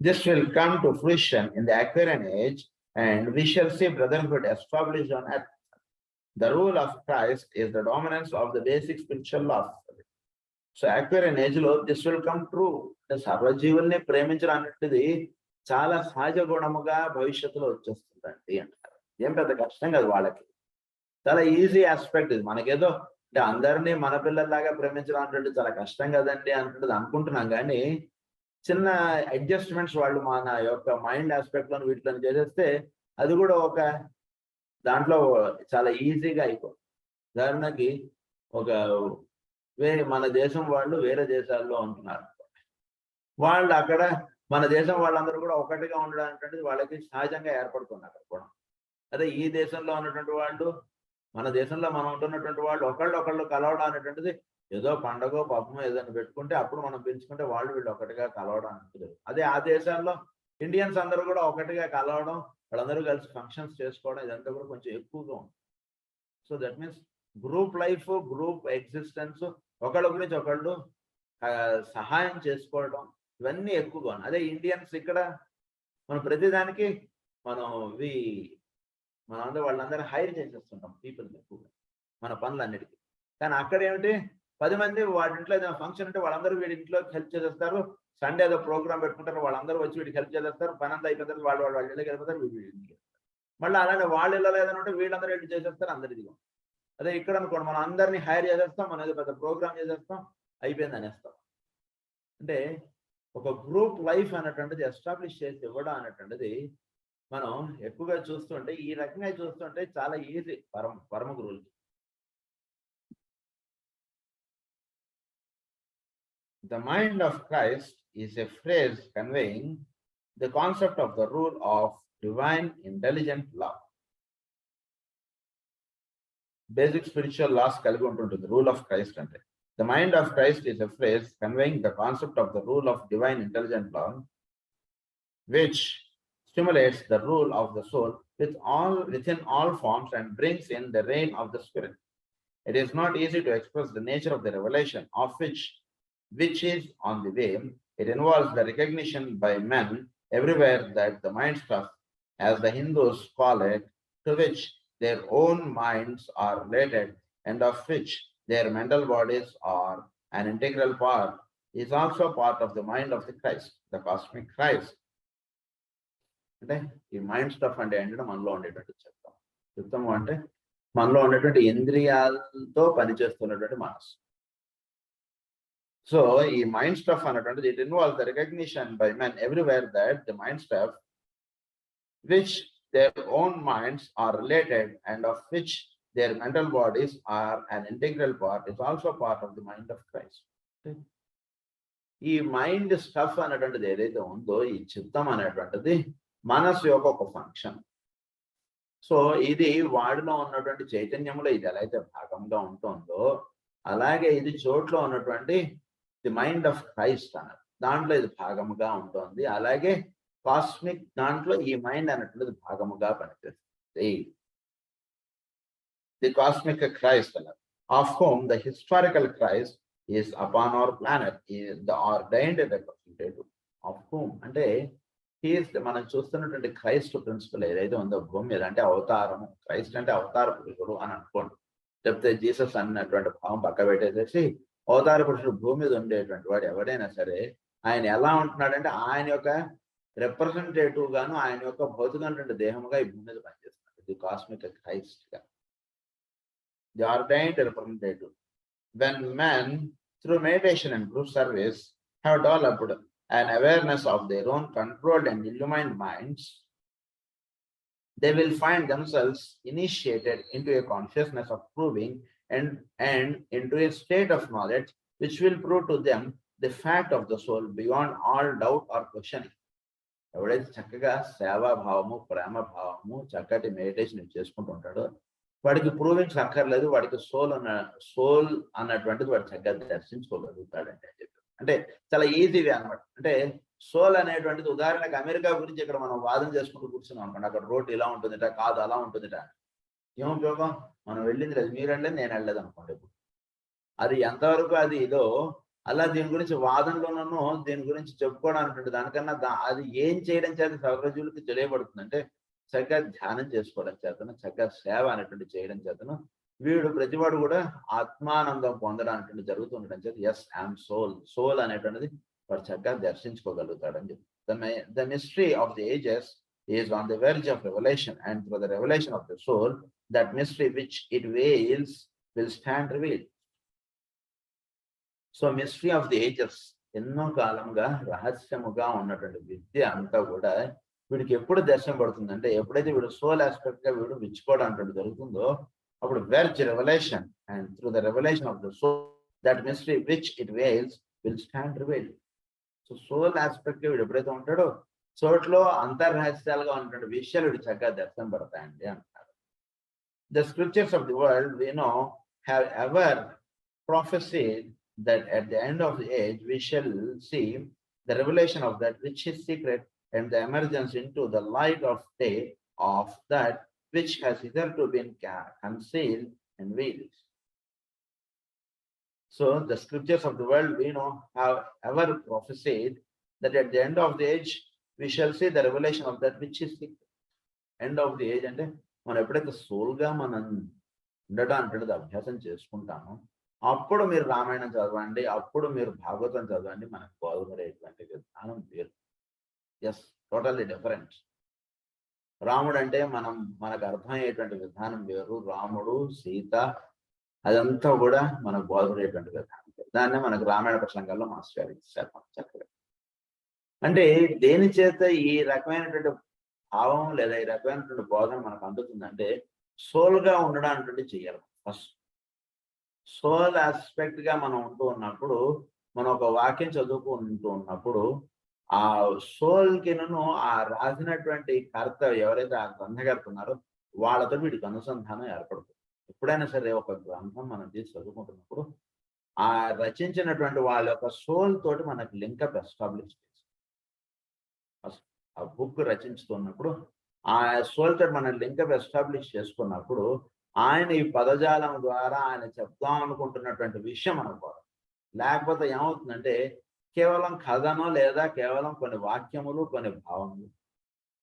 this will come to fruition in the Aquarian age and we shall see brotherhood established on earth. The rule of Christ is the dominance of the basic spiritual laws. So Aquarian age లో this will come true. సర్వజీవుల్ని ప్రేమించడం అనేది చాలా సహజ గుణముగా భవిష్యత్తులో వచ్చేస్తుందండి అంటారు. ఏం పెద్ద కష్టం కాదు వాళ్ళకి, చాలా ఈజీ ఆస్పెక్ట్ ఇది. మనకేదో అంటే అందరినీ మన పిల్లల్లాగా ప్రేమించడం అంటే చాలా కష్టం కదండి అంటున్నది అనుకుంటున్నాం, కానీ చిన్న అడ్జస్ట్మెంట్స్ వాళ్ళు మన యొక్క మైండ్ ఆస్పెక్ట్ లో వీటిలో చేసేస్తే అది కూడా ఒక దాంట్లో చాలా ఈజీగా అయిపోతుంది. ఉదాహరణకి మన దేశం వాళ్ళు వేరే దేశాల్లో ఉంటున్నారు, వాళ్ళు అక్కడ మన దేశం వాళ్ళందరూ కూడా ఒకటిగా ఉండడానికి వాళ్ళకి సహజంగా ఏర్పడుతున్నారు కూడా. అదే ఈ దేశంలో ఉన్నటువంటి వాళ్ళు, మన దేశంలో మనం ఉంటున్నటువంటి వాళ్ళు ఒకళ్ళు కలవడం అనేటువంటిది ఏదో పండగో పాపమో ఏదైనా పెట్టుకుంటే అప్పుడు మనం పెంచుకుంటే వాళ్ళు వీళ్ళు ఒకటిగా కలవడం అనేది. అదే ఆ దేశాల్లో ఇండియన్స్ అందరూ కూడా ఒకటిగా కలవడం, వాళ్ళందరూ కలిసి ఫంక్షన్స్ చేసుకోవడం ఇదంతా కూడా కొంచెం ఎక్కువగా ఉంది. So that means group life, group existence, ఒకళ్ళ గురించి ఒకళ్ళు సహాయం చేసుకోవడం ఇవన్నీ ఎక్కువగా ఉన్నాయి. అదే ఇండియన్స్ ఇక్కడ మనం ప్రతిదానికి మనందరూ వాళ్ళందరూ హైర్ చేసేస్తుంటాం పీపుల్ ఎక్కువగా మన పనులన్నిటికీ. కానీ అక్కడ ఏమిటి, 10 మంది వాడి ఇంట్లో ఏదైనా ఫంక్షన్ ఉంటే వాళ్ళందరూ వీడి ఇంట్లో హెల్ప్ చేసేస్తారు. సండే ఏదో ప్రోగ్రామ్ పెట్టుకుంటారు, వాళ్ళందరూ వచ్చి వీడికి హెల్ప్ చేసేస్తారు. పని అంతా అయిపోతారు, వాళ్ళ ఇళ్ళకి వెళ్ళిపోతారు, వీడి ఇంటికి. మళ్ళీ అలానే వాళ్ళ ఇళ్ళలో ఏదైనా ఉంటే వీళ్ళందరూ వెళ్ళి చేసేస్తారు అందరిది. అదే ఇక్కడ అనుకోండి, మనం అందరినీ హైర్ చేసేస్తాం, మనం ఏదో పెద్ద ప్రోగ్రామ్ చేసేస్తాం, అయిపోయింది అనేస్తాం. అంటే ఒక గ్రూప్ లైఫ్ అనేటువంటిది ఎస్టాబ్లిష్ చేసి ఇవ్వడం అనేటువంటిది మనం ఎక్కువగా చూస్తుంటే, ఈ రకంగా చూస్తుంటే చాలా ఈజీ పరమ గురువులకి. The mind of Christ is a phrase conveying the concept of the rule of divine intelligent love. Basic spiritual laws కలిగి ఉంటుంది rule of Christ అంటే. The mind of Christ is a phrase conveying the concept of the rule of divine intelligent love, which stimulates the rule of the soul within all forms and brings in the reign of the spirit. It is not easy to express the nature of the revelation of which is on the way. It involves the recognition by men everywhere that the mind stuff, as the Hindus call it, to which their own minds are related, and of which their mental bodies are an integral part, is also part of the mind of the Christ, the cosmic Christ. అంటే ఈ mind stuff అంటే ఏంటంటే మనలో ఉండేటువంటి చిత్తం. చిత్తము అంటే మనలో ఉండేటువంటి ఇంద్రియాలతో పనిచేస్తున్నటువంటి మనసు. సో ఈ మైండ్ స్టఫ్ అన్నటువంటిది it involves the recognition by men everywhere that the mind stuff which their own minds are related and of which their mental bodies are an integral part, is also part of the mind of Christ. ఈ mind stuff అనేటువంటిది ఏదైతే ఉందో ఈ చిత్తం అనేటువంటిది మనసు యొక్క ఒక ఫంక్షన్. సో ఇది వాడిలో ఉన్నటువంటి చైతన్యంలో ఇది ఎలా అయితే భాగంగా ఉంటుందో అలాగే ఇది చోట్లో ఉన్నటువంటి ది మైండ్ ఆఫ్ క్రైస్ట్ అన్నది దాంట్లో ఇది భాగముగా ఉంటుంది. అలాగే కాస్మిక్ దాంట్లో ఈ మైండ్ అనేటువంటిది భాగముగా పనిచేస్తుంది. ది కాస్మిక్ క్రైస్ట్ అన్నది of home the historical Christ is upon our planet the ordained representative of home అంటే మనం చూస్తున్నటువంటి క్రైస్ట్ ప్రిన్సిపల్ ఏదైతే ఉందో భూమి మీద అంటే అవతారము, క్రైస్ట్ అంటే అవతార పురుషుడు అని అనుకోండి. చెప్తే జీసస్ అన్నటువంటి భావం పక్క పెట్టేసేసి అవతార పురుషుడు భూమి మీద ఉండేటువంటి వాడు ఎవడైనా సరే ఆయన ఎలా ఉంటున్నాడంటే ఆయన యొక్క రిప్రజెంటేటివ్ గాను ఆయన యొక్క భౌతికమైనటువంటి దేహముగా ఈ భూమి మీద పనిచేస్తున్నాడు. ది కాస్మిక్ క్రైస్ట్ గా the ordained representative. When men through meditation and true service have developed an awareness of their own controlled and illumined minds, they will find themselves initiated into a consciousness of proving and into a state of knowledge which will prove to them the fact of the soul beyond all doubt or questioning. ఎవడైతే చక్కగా సేవా భావము, ప్రేమ భావము, చక్కటి meditation చేసుకుంటూ ఉంటాడో వాడికి provings అక్కర్లేదు. వాడికి సోల్ అన్నటువంటిది వాడు చక్కగా దర్శించుకోగలుగుతాడంటే అని చెప్పి అంటే చాలా ఈజీగా అనమాట. అంటే సోల్ అనేటువంటిది ఉదాహరణకు అమెరికా గురించి ఇక్కడ మనం వాదన చేసుకుంటూ కూర్చున్నాం అనుకోండి. అక్కడ రోడ్డు ఇలా ఉంటుందిట, కాదు అలా ఉంటుందిట. ఏం ఉపయోగం? మనం వెళ్ళింది లేదు, మీరు వెళ్ళలేదు, నేను వెళ్ళలేదు అనుకోండి. ఇప్పుడు అది ఎంతవరకు అది ఇదో అలా దీని గురించి వాదనలోనూ దీని గురించి చెప్పుకోవడానికి దానికన్నా అది ఏం చేయడం చేత సర్వజీవులకి తెలియబడుతుంది అంటే చక్కగా ధ్యానం చేసుకోవడం చేతను, చక్కగా సేవ అనేటువంటి చేయడం చేతను వీడు ప్రతివాడు కూడా ఆత్మానందం పొందడానికి జరుగుతుండడం చేత ఎస్ ఐఎమ్ సోల్ అనేటువంటిది వాడు చక్కగా దర్శించుకోగలుగుతాడని చెప్పి the mystery of the ages is on the verge of revolution and through the revolution of the soul that mystery which it veils will stand revealed. So mystery of the ages ఎన్నో కాలంగా రహస్యముగా ఉన్నటువంటి విద్య అంతా కూడా వీడికి ఎప్పుడు దర్శనం పడుతుందంటే ఎప్పుడైతే వీడు సోల్ ఆస్పెక్ట్ గా వీడు విచ్చుకోవడం జరుగుతుందో అప్పుడు verge revolution and through the revolution of the soul that mystery which it veils will stand revealed. So soul aspect వీడు ఎప్పుడైతే ఉంటాడో చోట్లో అంతర్రహస్యాలుగా ఉన్నటువంటి విషయాలు వీడు చక్కగా దర్శనం పడతాయండి అంటారు. The scriptures of the world we know have ever prophesied that at the end of the age we shall see the revelation of that which is secret and the emergence into the light of day of that which has hitherto been concealed and veiled. So the scriptures of the world we know have ever prophesied that at the end of the age we shall see the revelation of that which is secret. End of the age అంటే మనం ఎప్పుడైతే సోల్గా మనం ఉండడానికి అభ్యాసం చేసుకుంటామో అప్పుడు మీరు రామాయణం చదవండి, అప్పుడు మీరు భాగవతం చదవండి, మనకు బోధపడేటువంటి విధానం వేరు. Yes, totally different. రాముడు అంటే మనకు అర్థమయ్యేటువంటి విధానం వేరు. రాముడు, సీత అదంతా కూడా మనకు బోధపడేటువంటి విధానం వేరు. దాన్నే మనకు రామాయణ ప్రసంగాల్లో మాస్టర్ ఇచ్చారు చక్కగా. అంటే దేని చేత ఈ రకమైనటువంటి భావం లేదా ఈ రకమైనటువంటి బోధన మనకు అందుతుందంటే సోల్గా ఉండడానికి చెయ్యాలి. ఫస్ట్ సోల్ ఆస్పెక్ట్ గా మనం ఉంటూ ఉన్నప్పుడు మనం ఒక వాక్యం చదువుకుంటూ ఉన్నప్పుడు ఆ సోల్ కిను ఆ రాసినటువంటి కర్త ఎవరైతే ఆ గ్రంథకర్త ఉన్నారో వాళ్ళతో వీడికి అనుసంధానం ఏర్పడుతుంది. ఎప్పుడైనా సరే ఒక గ్రంథం మనం తీసి చదువుకుంటున్నప్పుడు ఆ రచించినటువంటి వాళ్ళ యొక్క సోల్ తోటి మనకు లింకప్ ఎస్టాబ్లిష్ చేసి ఆ బుక్ రచించుతున్నప్పుడు ఆ సోల్ తోటి మనం లింకప్ ఎస్టాబ్లిష్ చేసుకున్నప్పుడు ఆయన ఈ పదజాలం ద్వారా ఆయన చెప్దాం అనుకుంటున్నటువంటి విషయం అనుకోవాలి. లేకపోతే ఏమవుతుందంటే కేవలం కథనో లేదా కేవలం కొన్ని వాక్యములు, కొన్ని భావములు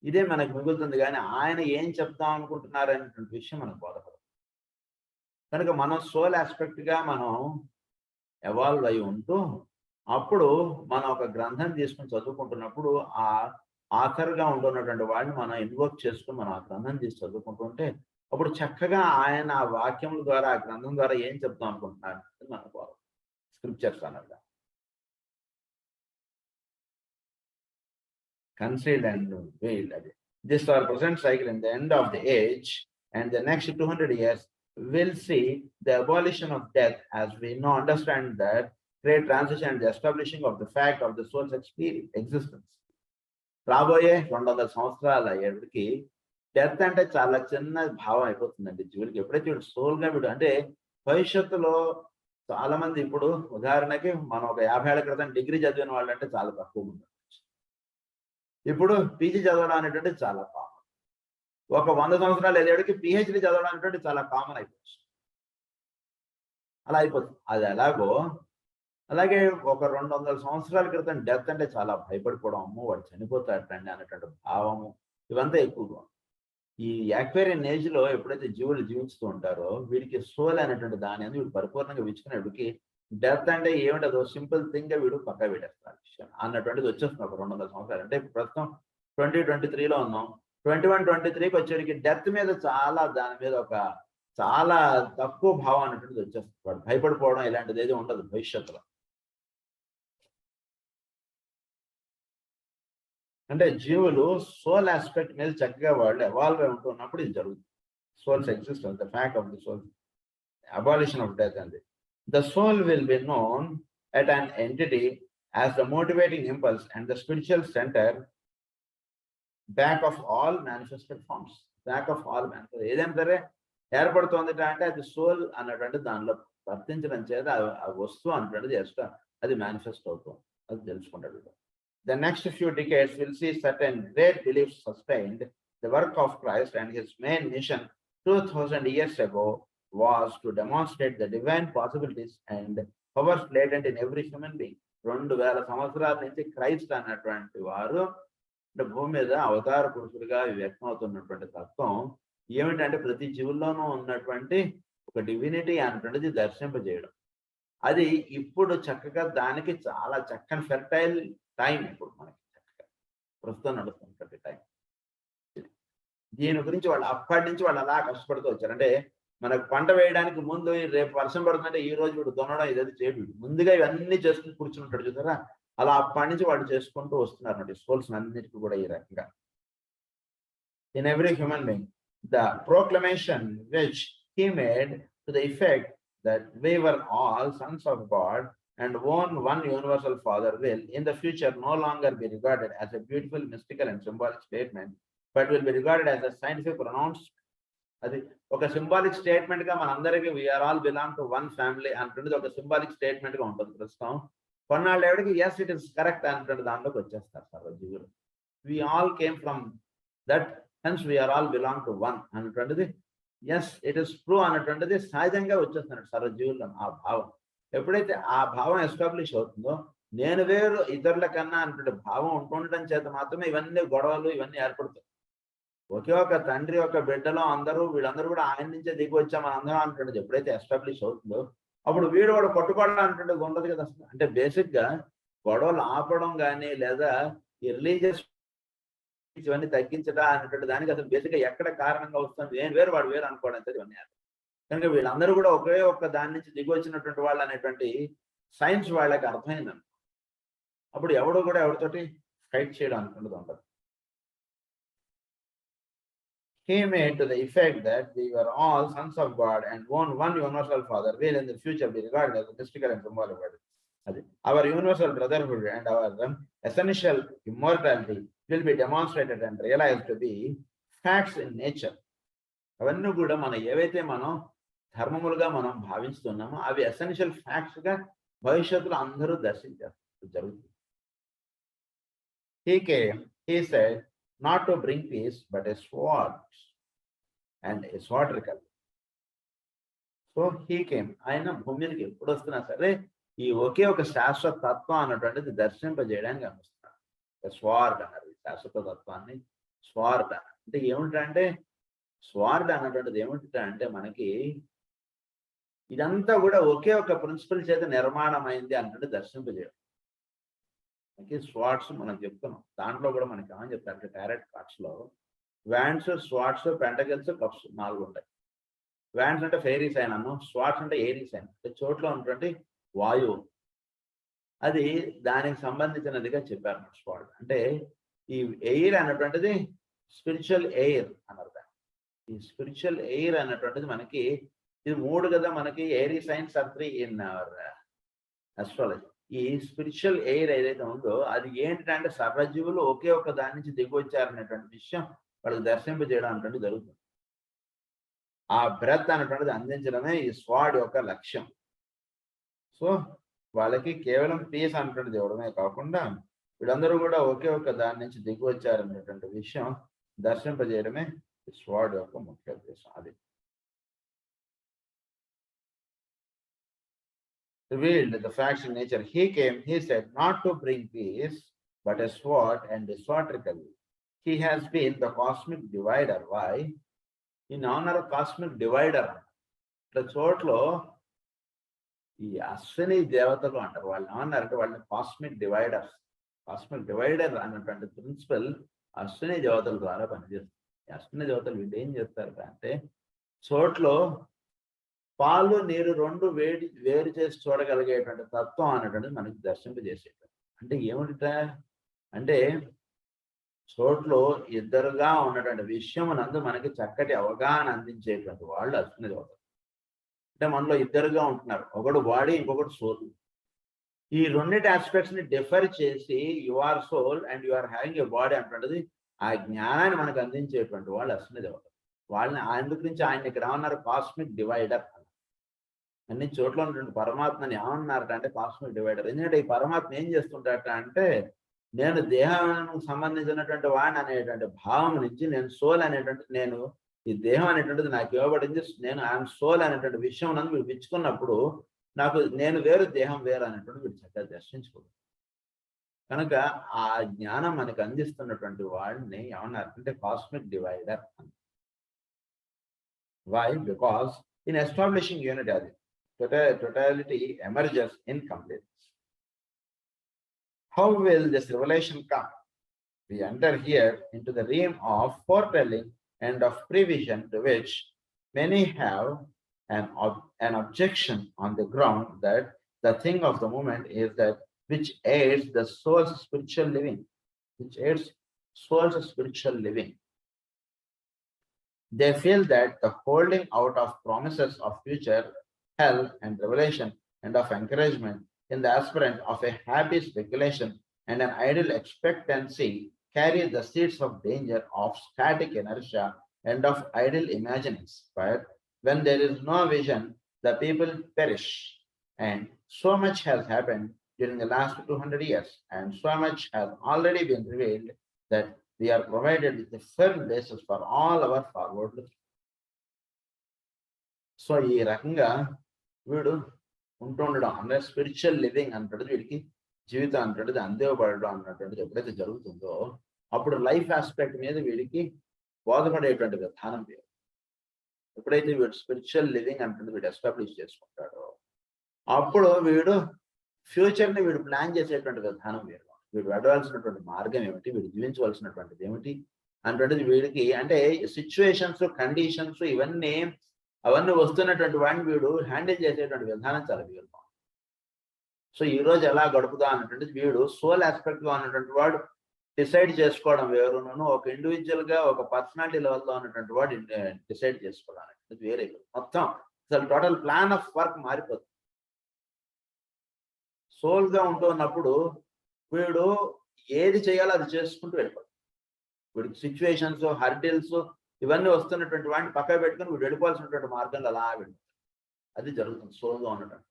ఇదే మనకు మిగులుతుంది. కానీ ఆయన ఏం చెప్దాం అనుకుంటున్నారు అనేటువంటి విషయం మనకు బోధపడదు. కనుక మనం సోల్ ఆస్పెక్ట్ గా మనం ఎవాల్వ్ అయి ఉంటూ అప్పుడు మనం ఒక గ్రంథం తీసుకుని చదువుకుంటున్నప్పుడు ఆ ఆథర్గా ఉంటున్నటువంటి వాడిని మనం ఇన్వోక్ చేసుకుని మనం ఆ గ్రంథం తీసి చదువుకుంటుంటే అప్పుడు చక్కగా ఆయన ఆ వాక్యముల ద్వారా ఆ గ్రంథం ద్వారా ఏం చెప్తాం అనుకుంటున్నారు మనకు స్క్రిప్చర్స్ అనగా concealed and veiled. This our present cycle in the end of the age and the next 200 years will see the abolition of death as we now understand that great transition and the establishing of the fact of the soul's experience, existence. రాబోయే 200 సంవత్సరాల ఏడుకి death అంటే చాలా చిన్న భావం అయిపోతుందండి జీవులకి. ఎప్పుడైతే వీడు సోల్గా వీడు అంటే భవిష్యత్తులో చాలా మంది ఇప్పుడు ఉదాహరణకి మనం ఒక 50 ఏళ్ల క్రితం డిగ్రీ చదివిన వాళ్ళు అంటే చాలా తక్కువ ఉంది. ఇప్పుడు పీజీ చదవడం అనేటువంటి చాలా కామన్. ఒక 100 సంవత్సరాలు ఏదేడికి పిహెచ్డి చదవడం అనేటువంటి చాలా కామన్ అయిపోతుంది. అలా అయిపోతుంది. అది ఎలాగో అలాగే ఒక 200 సంవత్సరాల క్రితం డెత్ అంటే చాలా భయపడిపోవడం, అమ్మో వాడు చనిపోతాడండి అనేటువంటి భావము ఇవంతా ఎక్కువగా. ఈ యాక్వేరియన్ ఏజ్ లో ఎప్పుడైతే జీవులు జీవిస్తూ ఉంటారో వీడికి సోల్ అనేటువంటి దాని అనేది వీడు పరిపూర్ణంగా విచ్చుకునేటికి డెత్ అంటే ఏమిటదో సింపుల్ థింగ్ గా వీడు పక్క పెట్టేస్తాడు అన్నటువంటిది వచ్చేస్తుంది ఒక 200 సంవత్సరాలు. అంటే ప్రస్తుతం 2023లో ఉన్నాం. 21-23కి వచ్చేటికి డెత్ మీద చాలా దాని మీద ఒక చాలా తక్కువ భావం అనేటువంటిది వచ్చేస్తుంది. వాడు భయపడిపోవడం ఇలాంటిది ఏది ఉండదు భవిష్యత్తులో. అంటే జీవులు సోల్ ఆస్పెక్ట్ మీద చక్కగా వాళ్ళు ఎవాల్వ్ అయి ఉంటున్నప్పుడు ఇది జరుగుతుంది. Souls existence, the fact of the soul, abolition of death అండి. The soul will be known at an entity as the motivating impulse and the spiritual center back of all manifested forms. Back of all manifested. ఏదైనా సరే ఏర్పడుతుంది అంటే అది soul అన్నటువంటి దానిలో వర్తించడం చేత ఆ వస్తువు అన్నటువంటిది ఎక్స్ట్రా అది మేనిఫెస్ట్ అవుతుంది. అది తెలుసుకుంటాడు. The next few decades will see certain great beliefs sustained. The work of Christ and his main mission 2000 years ago was to demonstrate the divine possibilities and powers latent in every human being. 2000 సంవత్సరాల నుంచి Christ అన్నటువంటి వారు భూమి మీద అవతార పురుషుడిగా వ్యక్తం అవుతున్నటువంటి తత్వం ఏమిటంటే ప్రతి జీవుల్లోనూ ఉన్నటువంటి ఒక డివినిటీ అన్నటువంటిది దర్శింపజేయడం. అది ఇప్పుడు చక్కగా దానికి చాలా చక్కని ఫెర్టైల్ టైం ఇప్పుడు మనకి చక్కగా ప్రస్తుతం నడుస్తున్నటువంటి టైం. దీని గురించి వాళ్ళు అప్పటి నుంచి వాళ్ళు అలా కష్టపడుతూ వచ్చారు. అంటే మనకు పంట వేయడానికి ముందు రేపు వర్షం పడుతుందంటే ఈ రోజు వీడు దున్నడం ఇదైతే చేయడు, ముందుగా ఇవన్నీ చేసుకుని కూర్చుంటాడు చూసారా. అలా అప్పటి నుంచి వాళ్ళు చేసుకుంటూ వస్తున్నారు అన్నమాట సోల్స్ అన్నిటికీ కూడా ఈ రకంగా. In every human being the proclamation which he made to the effect that we were all sons of God and own one universal father will in the future no longer be regarded as a beautiful mystical and symbolic statement but will be regarded as a scientific pronouncement. అది ఒక symbolic statement గా మనందరికీ we are all belong to one family అంటుండేది ఒక symbolic statement గా ఉంటుంది ప్రస్తుతం. కొన్నాళ్ళు ఎవరికి ఎస్ ఇట్ ఇస్ కరెక్ట్ అంటుండే దాంట్లోకి వచ్చేస్తారు సర్వజీవులు. We all came from that hence we are all belong to one అన్నటువంటిది ఎస్ ఇట్ ఇస్ ట్రూ అన్నటువంటిది సహజంగా వచ్చేస్తున్నాడు సర్వజీవుల్లో ఆ భావం. ఎప్పుడైతే ఆ భావం ఎస్టాబ్లిష్ అవుతుందో నేను వేరు ఇతరుల కన్నా అన్నటువంటి భావం ఉంటుండటం చేత మాత్రమే ఇవన్నీ గొడవలు ఇవన్నీ ఏర్పడతాయి. ఒకే ఒక తండ్రి యొక్క బిడ్డలో అందరూ వీళ్ళందరూ కూడా ఆయన నుంచే దిగి వచ్చా మన అందరం అంటుండదు. ఎప్పుడైతే ఎస్టాబ్లిష్ అవుతుందో అప్పుడు వీడు వాడు కొట్టుకోవడం అంటుండేది ఉండదు కదా. అంటే బేసిక్ గా గొడవలు ఆపడం కానీ లేదా ఈ రిలీజియస్ ఇవన్నీ తగ్గించడం అనేటువంటి దానికి అసలు బేసిక్ గా ఎక్కడ కారణంగా వస్తుంది నేను వేరు వాడు వేరు అనుకోవడం అనేది ఇవన్నీ. కనుక వీళ్ళందరూ కూడా ఒకే ఒక్క దాని నుంచి దిగి వచ్చినటువంటి వాళ్ళు అనేటువంటి సైన్స్ వాళ్ళకి అర్థమైందని అప్పుడు ఎవడో కూడా ఎవరితోటి ఫైట్ చేయడం అనుకున్నది ఉండదు. He made to the effect that we were all sons of God and one universal Father will in the future be regarded as a mystical and symbolic word. Our universal brotherhood and our essential immortality will be demonstrated and realized to be facts in nature. అవన్నీ కూడా మనం ఏవైతే మనం ధర్మములుగా మనం భావిస్తున్నామో అవి essential facts గా భవిష్యత్తులో అందరూ దర్శించారు జరుగుతుంది. He said not to bring peace but a sword and a sword recovery. So he came. ఆయన భూమి మీదకి ఎప్పుడు వస్తున్నా సరే ఈ ఒకే ఒక శాశ్వత తత్వం అన్నటువంటిది దర్శింపజేయడానికి వస్తున్నాడు. స్వార్డ్ అన్నారు శాశ్వత తత్వాన్ని. స్వార్డ్ అంటే ఏమిటంటే స్వార్డ్ అన్నటువంటిది ఏమిటంటే మనకి ఇదంతా కూడా ఒకే ఒక ప్రిన్సిపల్ చేత నిర్మాణమైంది అంటే దర్శింపజేయడం. స్వాట్స్ మనం చెప్తున్నాం, దాంట్లో కూడా మనకి ఏమని చెప్తారు, టారెట్ కార్డ్స్ లో వ్యాండ్స్, స్వాట్స్, పెంటకిల్స్, కప్స్ 4 ఉంటాయి. వ్యాండ్స్ అంటే ఫెయిరీ సైన్ అన్నాం, స్వాట్స్ అంటే ఎయిరీ సైన్, అంటే చోట్లో ఉన్నటువంటి వాయువు, అది దానికి సంబంధించినదిగా చెప్పారు. స్వాట్ అంటే ఈ ఎయిర్ అన్నటువంటిది స్పిరిచువల్ ఎయిర్ అన్నారు. ఈ స్పిరిచువల్ ఎయిర్ అన్నటువంటిది మనకి ఇది 3 కదా, మనకి airy signs are 3 in our astrology. ఈ స్పిరిచువల్ ఎయిర్ ఏదైతే ఉందో అది ఏంటంటే సర్వజీవులు ఒకే ఒక దాని నుంచి దిగొచ్చారనేటువంటి విషయం వాళ్ళకి దర్శింపజేయడం అనేటువంటి జరుగుతుంది. ఆ బ్రెత్ అనేటువంటిది అందించడమే ఈ స్వాడ్ యొక్క లక్ష్యం. సో వాళ్ళకి కేవలం పీస్ అనేటువంటిది ఇవ్వడమే కాకుండా వీళ్ళందరూ కూడా ఒకే ఒక దాని నుంచి దిగొచ్చారనేటువంటి విషయం దర్శింపజేయడమే స్వాడ్ యొక్క ముఖ్య ఉద్దేశం. అది revealed the facts in nature. He came, he said, not to bring peace, but a sword and a swordrical. He has been the cosmic divider. Why? In honor of cosmic divider. The చోట్లో ఈ అశ్విని దేవతలు అంటారు, వాళ్ళు ఏమన్నారంటే వాళ్ళని cosmic dividers. Cosmic divider అన్నటువంటి principal Ashwini దేవతల ద్వారా పనిచేస్తుంది. అశ్విని దేవతలు వీళ్ళు ఏం చేస్తారు అంటే చోట్లో పాలు నీరు 2 వేరు చేసి చూడగలిగేటువంటి తత్వం అనేటువంటిది మనకి దర్శింపజేసేటువంటి. అంటే ఏమిట అంటే చోట్లో ఇద్దరుగా ఉన్నటువంటి విషయమునందు మనకి చక్కటి అవగాహన అందించేటువంటి వాళ్ళు అశ్విని దేవతలు. అంటే మనలో ఇద్దరుగా ఉంటున్నారు, ఒకడు బాడీ, ఇంకొకటి సోల్. ఈ 2 ఆస్పెక్ట్స్ ని డిఫర్ చేసి you are soul and you are having a body అంటున్నది ఆ జ్ఞానాన్ని మనకు అందించేటువంటి వాళ్ళు అశ్విని దేవతలు. వాళ్ళని అందుకు నుంచి ఆయన ఇక్కడ ఏమన్నారు, కాస్మిక్ డివైడర్. అన్ని చోట్ల ఉన్నటువంటి పరమాత్మని ఏమన్నారట అంటే కాస్మిక్ డివైడర్. ఎందుకంటే ఈ పరమాత్మ ఏం చేస్తుంటారట అంటే నేను దేహానికి సంబంధించినటువంటి వాడిని అనేటువంటి భావం నుంచి నేను సోల్ అనేటువంటి, నేను ఈ దేహం అనేటువంటిది నాకు ఇవ్వబడింది, నేను ఐఎమ్ సోల్ అనేటువంటి విషయం నందు వీడు పిచ్చుకున్నప్పుడు నాకు నేను వేరు దేహం వేరు అనేటువంటి వీడు చక్కగా దర్శించుకోడు. కనుక ఆ జ్ఞానం మనకు అందిస్తున్నటువంటి వాడిని ఏమన్నారంటే cosmic divider. Why? Because in establishing unity అది totality emerges in completeness. How will this revelation come? We enter here into the realm of foretelling and of prevision, to which many have an objection on the ground that the thing of the moment is that which aids the soul's spiritual living, which aids soul's spiritual living. They feel that the holding out of promises of future help and revelation and of encouragement in the aspirant of a happy speculation and an idle expectancy carry the seeds of danger of static inertia and of idle imaginings. But when there is no vision, the people perish. And so much has happened during the last 200 years, and so much has already been revealed that we are provided with a firm basis for all our forward looking. So, ఈ రకంగా వీడు ఉంటుండడం అంటే spiritual living అంటున్నది వీడికి జీవితం అంటున్నది అందివ్వబడడం అన్నటువంటిది ఎప్పుడైతే జరుగుతుందో అప్పుడు లైఫ్ ఆస్పెక్ట్ మీద వీడికి బోధపడేటువంటి విధానం వేరు. ఎప్పుడైతే వీడు స్పిరిచువల్ లివింగ్ అంటున్నది వీడు ఎస్టాబ్లిష్ చేసుకుంటాడో అప్పుడు వీడు ఫ్యూచర్ని వీడు ప్లాన్ చేసేటువంటి విధానం వేరు. వీడు వెళ్ళవలసినటువంటి మార్గం ఏమిటి, వీడు జీవించవలసినటువంటిది ఏమిటి అన్నటువంటిది వీడికి అంటే సిచ్యువేషన్స్, కండిషన్స్ ఇవన్నీ అవన్నీ వస్తున్నటువంటి వాడిని వీడు హ్యాండిల్ చేసేటువంటి విధానం చాలా వీరు. సో ఈ రోజు ఎలా గడుపుదా అన్నటువంటిది వీడు సోల్ ఆస్పెక్ట్ గా ఉన్నటువంటి వాడు డిసైడ్ చేసుకోవడం వేరును, ఒక ఇండివిజువల్ గా ఒక పర్సనాలిటీ లెవెల్లో ఉన్నటువంటి వాడు డిసైడ్ చేసుకోవడం అనేటువంటిది వేరే. మొత్తం అసలు టోటల్ ప్లాన్ ఆఫ్ వర్క్ మారిపోతుంది. సోల్ గా ఉంటున్నప్పుడు వీడు ఏది చేయాలో అది చేసుకుంటూ వెళ్ళిపోతాడు. వీడికి సిచ్యువేషన్స్, హర్డిల్స్ ఇవన్నీ వస్తున్నటువంటి వాడిని పక్కన పెట్టుకుని వీడు వెళ్ళిపోవాల్సినటువంటి మార్గంలో అలా వెళ్ళిపోతాడు. అది జరుగుతుంది సోల్గా ఉన్నటువంటి.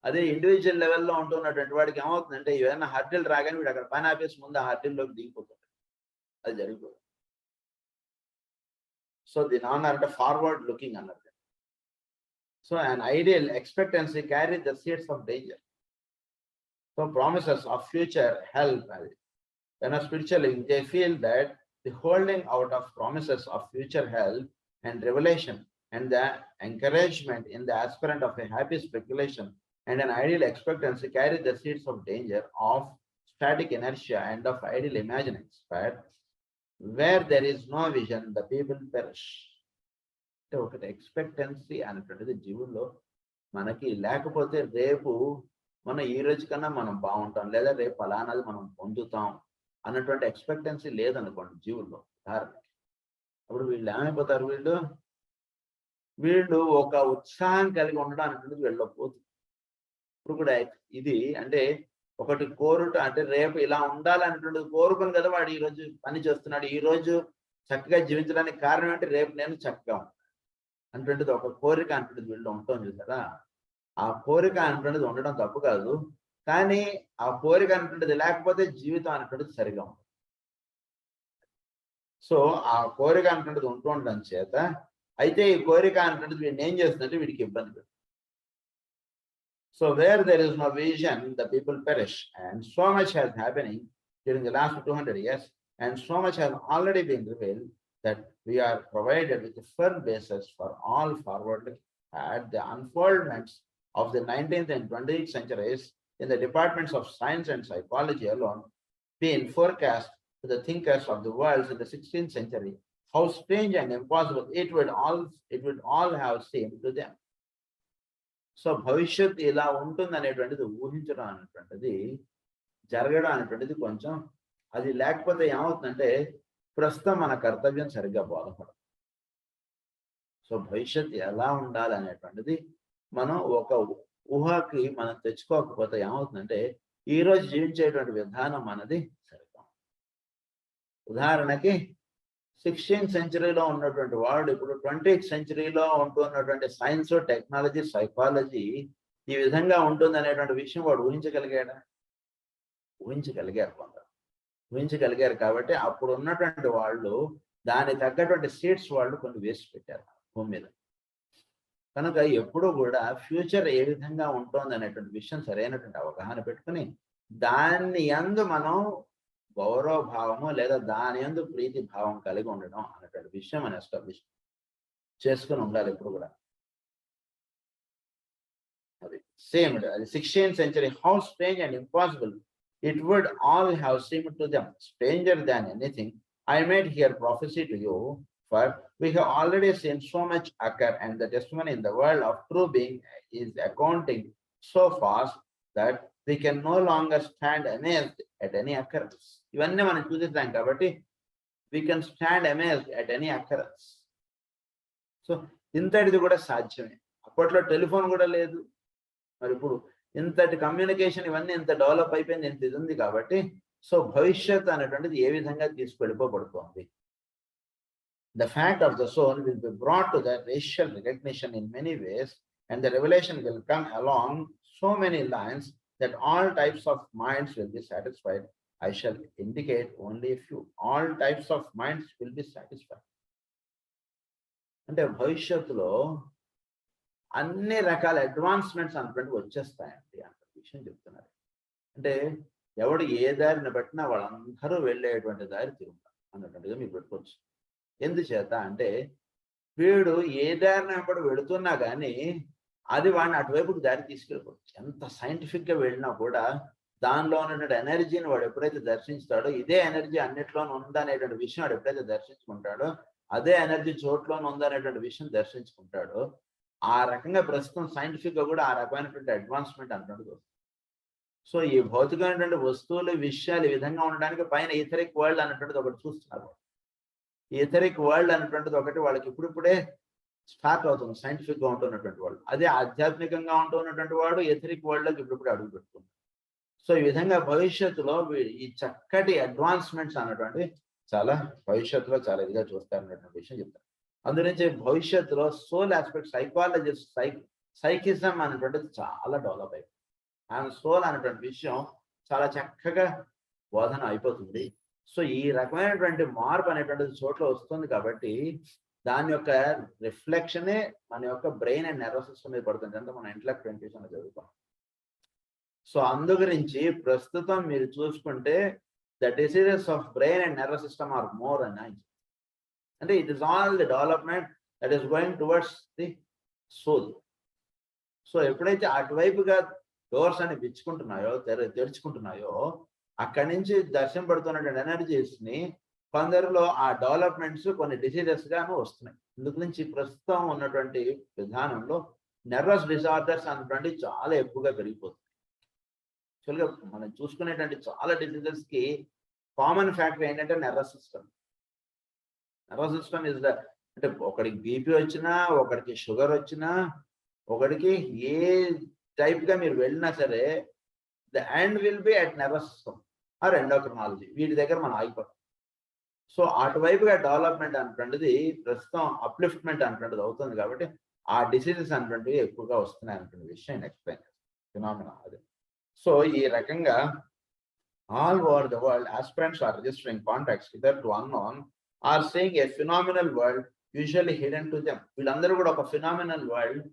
అదే ఇండివిజువల్ లెవెల్లో ఉంటున్నటువంటి వాడికి ఏమవుతుందంటే ఏదైనా హర్డిల్ రాగానే వీడు అక్కడ పని ఆపేసి ముందు ఆ హర్డిల్లోకి దిగిపోతాడు. అది జరిగిపోతుంది. సో దీని అన్నారంటే ఫార్వర్డ్ లుకింగ్ అన్నది. So an ideal expectancy carries the seeds of danger. So promises of future help. When a spiritual living, they feel that the holding out of promises of future help and revelation and the encouragement in the aspirant of a happy speculation and an ideal expectancy carry the seeds of danger of static inertia and of ideal imaginings. But where there is no vision, the people perish. అంటే ఒకటి expectancy అనేటువంటిది జీవుల్లో మనకి లేకపోతే రేపు మనం ఈ రోజు కన్నా మనం బాగుంటాం, లేదా రేపు అలానది మనం పొందుతాం అన్నటువంటి ఎక్స్పెక్టెన్సీ లేదనుకోండి జీవుల్లో ఉదాహరణకి. అప్పుడు వీళ్ళు ఏమైపోతారు, వీళ్ళు ఒక ఉత్సాహం కలిగి ఉండడం అనేటువంటిది వెళ్ళకపోతుంది. ఇప్పుడు కూడా ఇది అంటే ఒకటి కోరుట అంటే రేపు ఇలా ఉండాలనేటువంటిది కోరుకుని కదా వాడు ఈరోజు పని చేస్తున్నాడు. ఈ రోజు చక్కగా జీవించడానికి కారణం ఏంటి, రేపు నేను చక్కగా ఉంటాను అనేటువంటిది ఒక కోరిక అనేటువంటిది వీళ్ళు ఉంటాం చూసారా. ఆ కోరిక అనేటువంటిది ఉండడం తప్పు కాదు, కానీ ఆ కోరిక అనేటువంటిది లేకపోతే జీవితం అనేటువంటిది సరిగా ఉంటుంది. సో ఆ కోరిక అనేటువంటిది ఉంటూ ఉండడం చేత అయితే ఈ కోరిక అనేటువంటిది వీడిని ఏం చేస్తుందంటే వీడికి ఇబ్బంది పెడుతుంది. So where there is no vision, the people perish, and so much has happening during the last 200 years, and so much has already been revealed that we are provided with a firm basis for all forward at the unfoldments of the 19th and 20th centuries in the departments of science and psychology alone, being forecast to the thinkers of the world in the 16th century, how strange and impossible it would all have seemed to them. So భవిష్యత్ ఇలా ఉంటుంది అనేటువంటిది ఊహించడం అనేటువంటిది జరగడం అనేటువంటిది కొంచెం అది లేకపోతే ఏమవుతుందంటే ప్రస్తుతం మన కర్తవ్యం సరిగ్గా బోధపడదు. సో భవిష్యత్ ఎలా ఉండాలి అనేటువంటిది మనం ఒక ఊహకి మనం తెచ్చుకోకపోతే ఏమవుతుందంటే ఈ రోజు జీవించేటువంటి విధానం అనేది సరిగ్గా. ఉదాహరణకి 16th సెంచరీలో ఉన్నటువంటి వాడు ఇప్పుడు 20th సెంచరీలో ఉంటున్నటువంటి సైన్స్, టెక్నాలజీ, సైకాలజీ ఈ విధంగా ఉంటుంది అనేటువంటి విషయం వాడు ఊహించగలిగాడా? ఊహించగలిగారు కొందరు, ఊహించగలిగారు. కాబట్టి అప్పుడు ఉన్నటువంటి వాళ్ళు దానికి తగ్గటువంటి సీడ్స్ వాళ్ళు కొన్ని వేసి పెట్టారు భూమి మీద. కనుక ఎప్పుడూ కూడా ఫ్యూచర్ ఏ విధంగా ఉంటుంది అనేటువంటి విషయం సరైనటువంటి అవగాహన పెట్టుకుని దాన్ని యందు మనం గౌరవ భావము లేదా దాని యందు ప్రీతి భావం కలిగి ఉండడం అనేటువంటి విషయం మనం ఎస్టాబ్లిష్ చేసుకుని ఉండాలి ఎప్పుడు కూడా. అది సేమ్ అది 16th century, how strange and impossible it would all have seemed to them, stranger than anything I made here prophecy to you, for we have already seen so much occur, and the testimony in the world of true being is accounting so fast that we can no longer stand amazed at any occurrence. ఇవన్నీ మనం చూసేద్దాం కాబట్టి we can stand amazed at any occurrence. So ఇంతటిది కూడా సాధ్యమే. అప్పట్లో telephone కూడా లేదు, మరి ఇప్పుడు ఇంతటి కమ్యూనికేషన్ ఇవన్నీ ఇంత డెవలప్ అయిపోయింది, ఇంత ఇది ఉంది కాబట్టి సో భవిష్యత్ అనేటువంటిది ఏ విధంగా తీసుకెళ్ళిపోబడుతోంది. The fact of the soul will be brought to the racial recognition in many ways, and the revelation will come along so many lines that all types of minds will be satisfied. I shall indicate only a few. All types of minds will be satisfied. అంటే భవిష్యత్తులో అన్ని రకాల advancements అన్నటువంటి వచ్చేస్తాయండి అన్న విషయం చెప్తున్నారు. అంటే ఎవడు ఏ దారిని బట్టినా వాళ్ళందరూ వెళ్ళేటువంటి దారి తిరుగుతారు అన్నట్టుగా మీరు పెట్టుకోవచ్చు. ఎందుచేత అంటే వీడు ఏ దారిని వెంబడి వెళుతున్నా కానీ అది వాడిని అటువైపుకి దారి తీసుకెళ్ళిపోవచ్చు. ఎంత సైంటిఫిక్ గా వెళ్ళినా కూడా దానిలో ఉన్నటువంటి ఎనర్జీని వాడు ఎప్పుడైతే దర్శించుతాడో, ఇదే ఎనర్జీ అన్నిట్లోనూ ఉందనేటువంటి విషయం వాడు ఎప్పుడైతే దర్శించుకుంటాడో, అదే ఎనర్జీ చోట్లోనూ ఉందనేటువంటి విషయం దర్శించుకుంటాడో, ఆ రకంగా ప్రస్తుతం సైంటిఫిక్ గా కూడా ఆ రకమైనటువంటి అడ్వాన్స్మెంట్ అన్నటువంటిది. సో ఈ భౌతికమైనటువంటి వస్తువులు, విషయాలు ఈ విధంగా ఉండడానికి పైన ఈథరిక్ వరల్డ్ అన్నటువంటిది ఒకటి చూస్తున్నారు. ఈథరిక్ వరల్డ్ అన్నటువంటిది ఒకటి వాళ్ళకి ఇప్పుడిప్పుడే స్టార్ట్ అవుతుంది సైంటిఫిక్ గా ఉంటున్నటువంటి వాళ్ళు. అదే ఆధ్యాత్మికంగా ఉంటున్నటువంటి వాడు ఎథరిక్ వరల్డ్ లోకి ఇప్పుడిప్పుడు అడుగు పెట్టుకుంటారు. సో ఈ విధంగా భవిష్యత్తులో ఈ చక్కటి అడ్వాన్స్మెంట్స్ అన్నటువంటి చాలా భవిష్యత్తులో చాలా ఇదిగా చూస్తారన్నటువంటి విషయం చెప్తారు. అందునుంచి భవిష్యత్తులో సోల్ ఆస్పెక్ట్, సైకాలజిస్ట్, సైకిజం అనేటువంటిది చాలా డెవలప్ అయిపోతుంది. అండ్ సోల్ అనేటువంటి విషయం చాలా చక్కగా బోధన అయిపోతుంది. సో ఈ రకమైనటువంటి మార్పు అనేటువంటిది చోట్ల వస్తుంది కాబట్టి దాని యొక్క రిఫ్లెక్షనే మన యొక్క బ్రెయిన్ అండ్ నర్వస్ సిస్టమ్ మీద పడుతుంది. అంటే మన ఇంటలెక్ట్ లో చదువుతాం. సో అందు గురించి ప్రస్తుతం మీరు చూసుకుంటే the diseases of brain and nervous system are more and అంటే it is all the development that is going towards the soul. So ఎప్పుడైతే అటువైపుగా డోర్స్ అని పిచ్చుకుంటున్నాయో తెరుచుకుంటున్నాయో అక్కడి నుంచి దర్శనం పడుతున్నటువంటి ఎనర్జీస్ ని కొందరిలో ఆ డెవలప్మెంట్స్ కొన్ని డిసీజెస్ గాను వస్తున్నాయి. ఇందుకు నుంచి ప్రస్తుతం ఉన్నటువంటి విధానంలో నర్వస్ డిజార్డర్స్ అనేటువంటి చాలా ఎక్కువగా పెరిగిపోతుంది. యాక్చువల్గా మనం చూసుకునేటువంటి చాలా డిసీజెస్ కి కామన్ ఫ్యాక్టర్ ఏంటంటే nervous system. Nervous system is the, అంటే ఒకడికి బీపీ వచ్చినా, ఒకడికి షుగర్ వచ్చినా, ఒకడికి ఏ టైప్ గా మీరు వెళ్ళినా సరే the end will be at nervous system or endocrinology. వీటి దగ్గర మనం ఆగిపోతాం. సో అటువైపుగా డెవలప్మెంట్ అనేటువంటిది ప్రస్తుతం అప్లిఫ్ట్మెంట్ అనేటువంటిది అవుతుంది. కాబట్టి ఆ డిసీజెస్ అనేటువంటివి ఎక్కువగా వస్తున్నాయి అనేటువంటి విషయం ఎక్స్ప్లెయిన్ ఫినామినా అది. సో ఈ రకంగా all over the world aspirants are registering contacts either to unknown or seeing a phenomenal world usually hidden to them. వీళ్ళందరూ కూడా ఒక ఫినామినల్ వరల్డ్,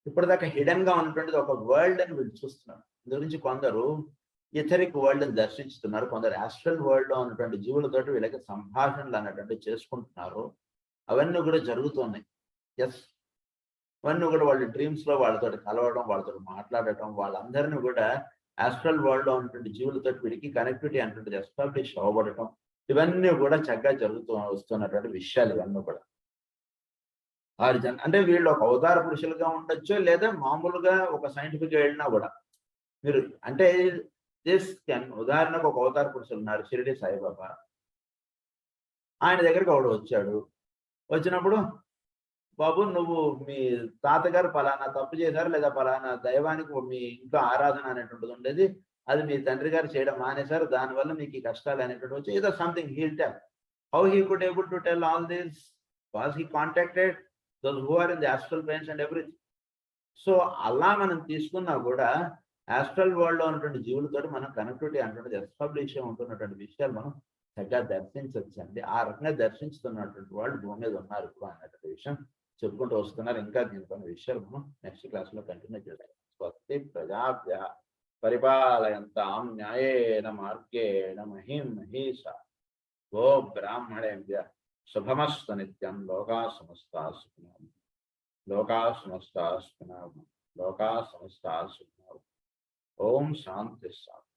ఇప్పటిదాకా హిడెన్ గా ఉన్నటువంటిది ఒక వరల్డ్ అని వీళ్ళు చూస్తున్నారు. ఇందు నుంచి కొందరు ఇథరిక్ వరల్డ్ ని దర్శిస్తున్నారు, కొందరు ఆస్ట్రల్ వరల్డ్ లో ఉన్నటువంటి జీవులతోటి వీళ్ళకి సంభాషణలు అన్నటువంటి చేసుకుంటున్నారు. అవన్నీ కూడా జరుగుతున్నాయి. ఎస్, అవన్నీ కూడా వాళ్ళ డ్రీమ్స్ లో వాళ్ళతో కలవడం, వాళ్ళతో మాట్లాడటం, వాళ్ళందరినీ కూడా ఆస్ట్రల్ వరల్డ్ లో ఉన్నటువంటి జీవులతో వీడికి కనెక్టివిటీ అనేటువంటిది ఎస్టాబ్లిష్ అవ్వబడటం, ఇవన్నీ కూడా చక్కగా జరుగుతూ వస్తున్నటువంటి విషయాలు ఇవన్నీ కూడా. అంటే వీళ్ళు ఒక అవతార పురుషులుగా ఉండొచ్చు, లేదా మామూలుగా ఒక సైంటిఫిక్ గా వెళ్ళినా కూడా మీరు అంటే ఉదాహరణకు ఒక అవతార పురుషులు ఉన్నారు, షిరిడి సాయిబాబా. ఆయన దగ్గరికి ఒకడు వచ్చాడు. వచ్చినప్పుడు, బాబు నువ్వు మీ తాతగారు పలానా తప్పు చేశారు, లేదా పలానా దైవానికి మీ ఇంట్లో ఆరాధన అనేటువంటిది ఉండేది, అది మీ తండ్రి గారు చేయడం మానేశారు, దానివల్ల మీకు ఈ కష్టాలు అనేటువంటి వచ్చి ఏదో something he'll tell. How he could able to tell all this? Was he contacted those who are in the astral planes and everything. So అలా మనం తీసుకున్నా కూడా ఆస్ట్రల్ వరల్డ్ లో ఉన్నటువంటి జీవులతో మనం కనెక్టివిటీ అనేటువంటిది ఎస్టాబ్లిష్ ఉంటున్నటువంటి విషయాలు మనం చక్కగా దర్శించవచ్చండి. ఆ రకంగా దర్శించుతున్నటువంటి వాళ్ళు భూమి మీద ఉన్నారు ఇప్పుడు అన్నటువంటి విషయం చెప్పుకుంటూ వస్తున్నారు. ఇంకా దీనిపైన విషయాలు మనం నెక్స్ట్ క్లాస్ లో కంటిన్యూ చేద్దాం. స్వస్తి ప్రజాభ్య పరిపాలయంతాం న్యాయేన మార్గేణ మహిం మహేషా గో బ్రాహ్మణేభ్య శుభమస్తు నిత్యం. లోకా సమస్తా సుఖినో లోకా సమస్తా సుఖినో లోకా సమస్తా సుఖినో. ఓం శాంతి శాంతి.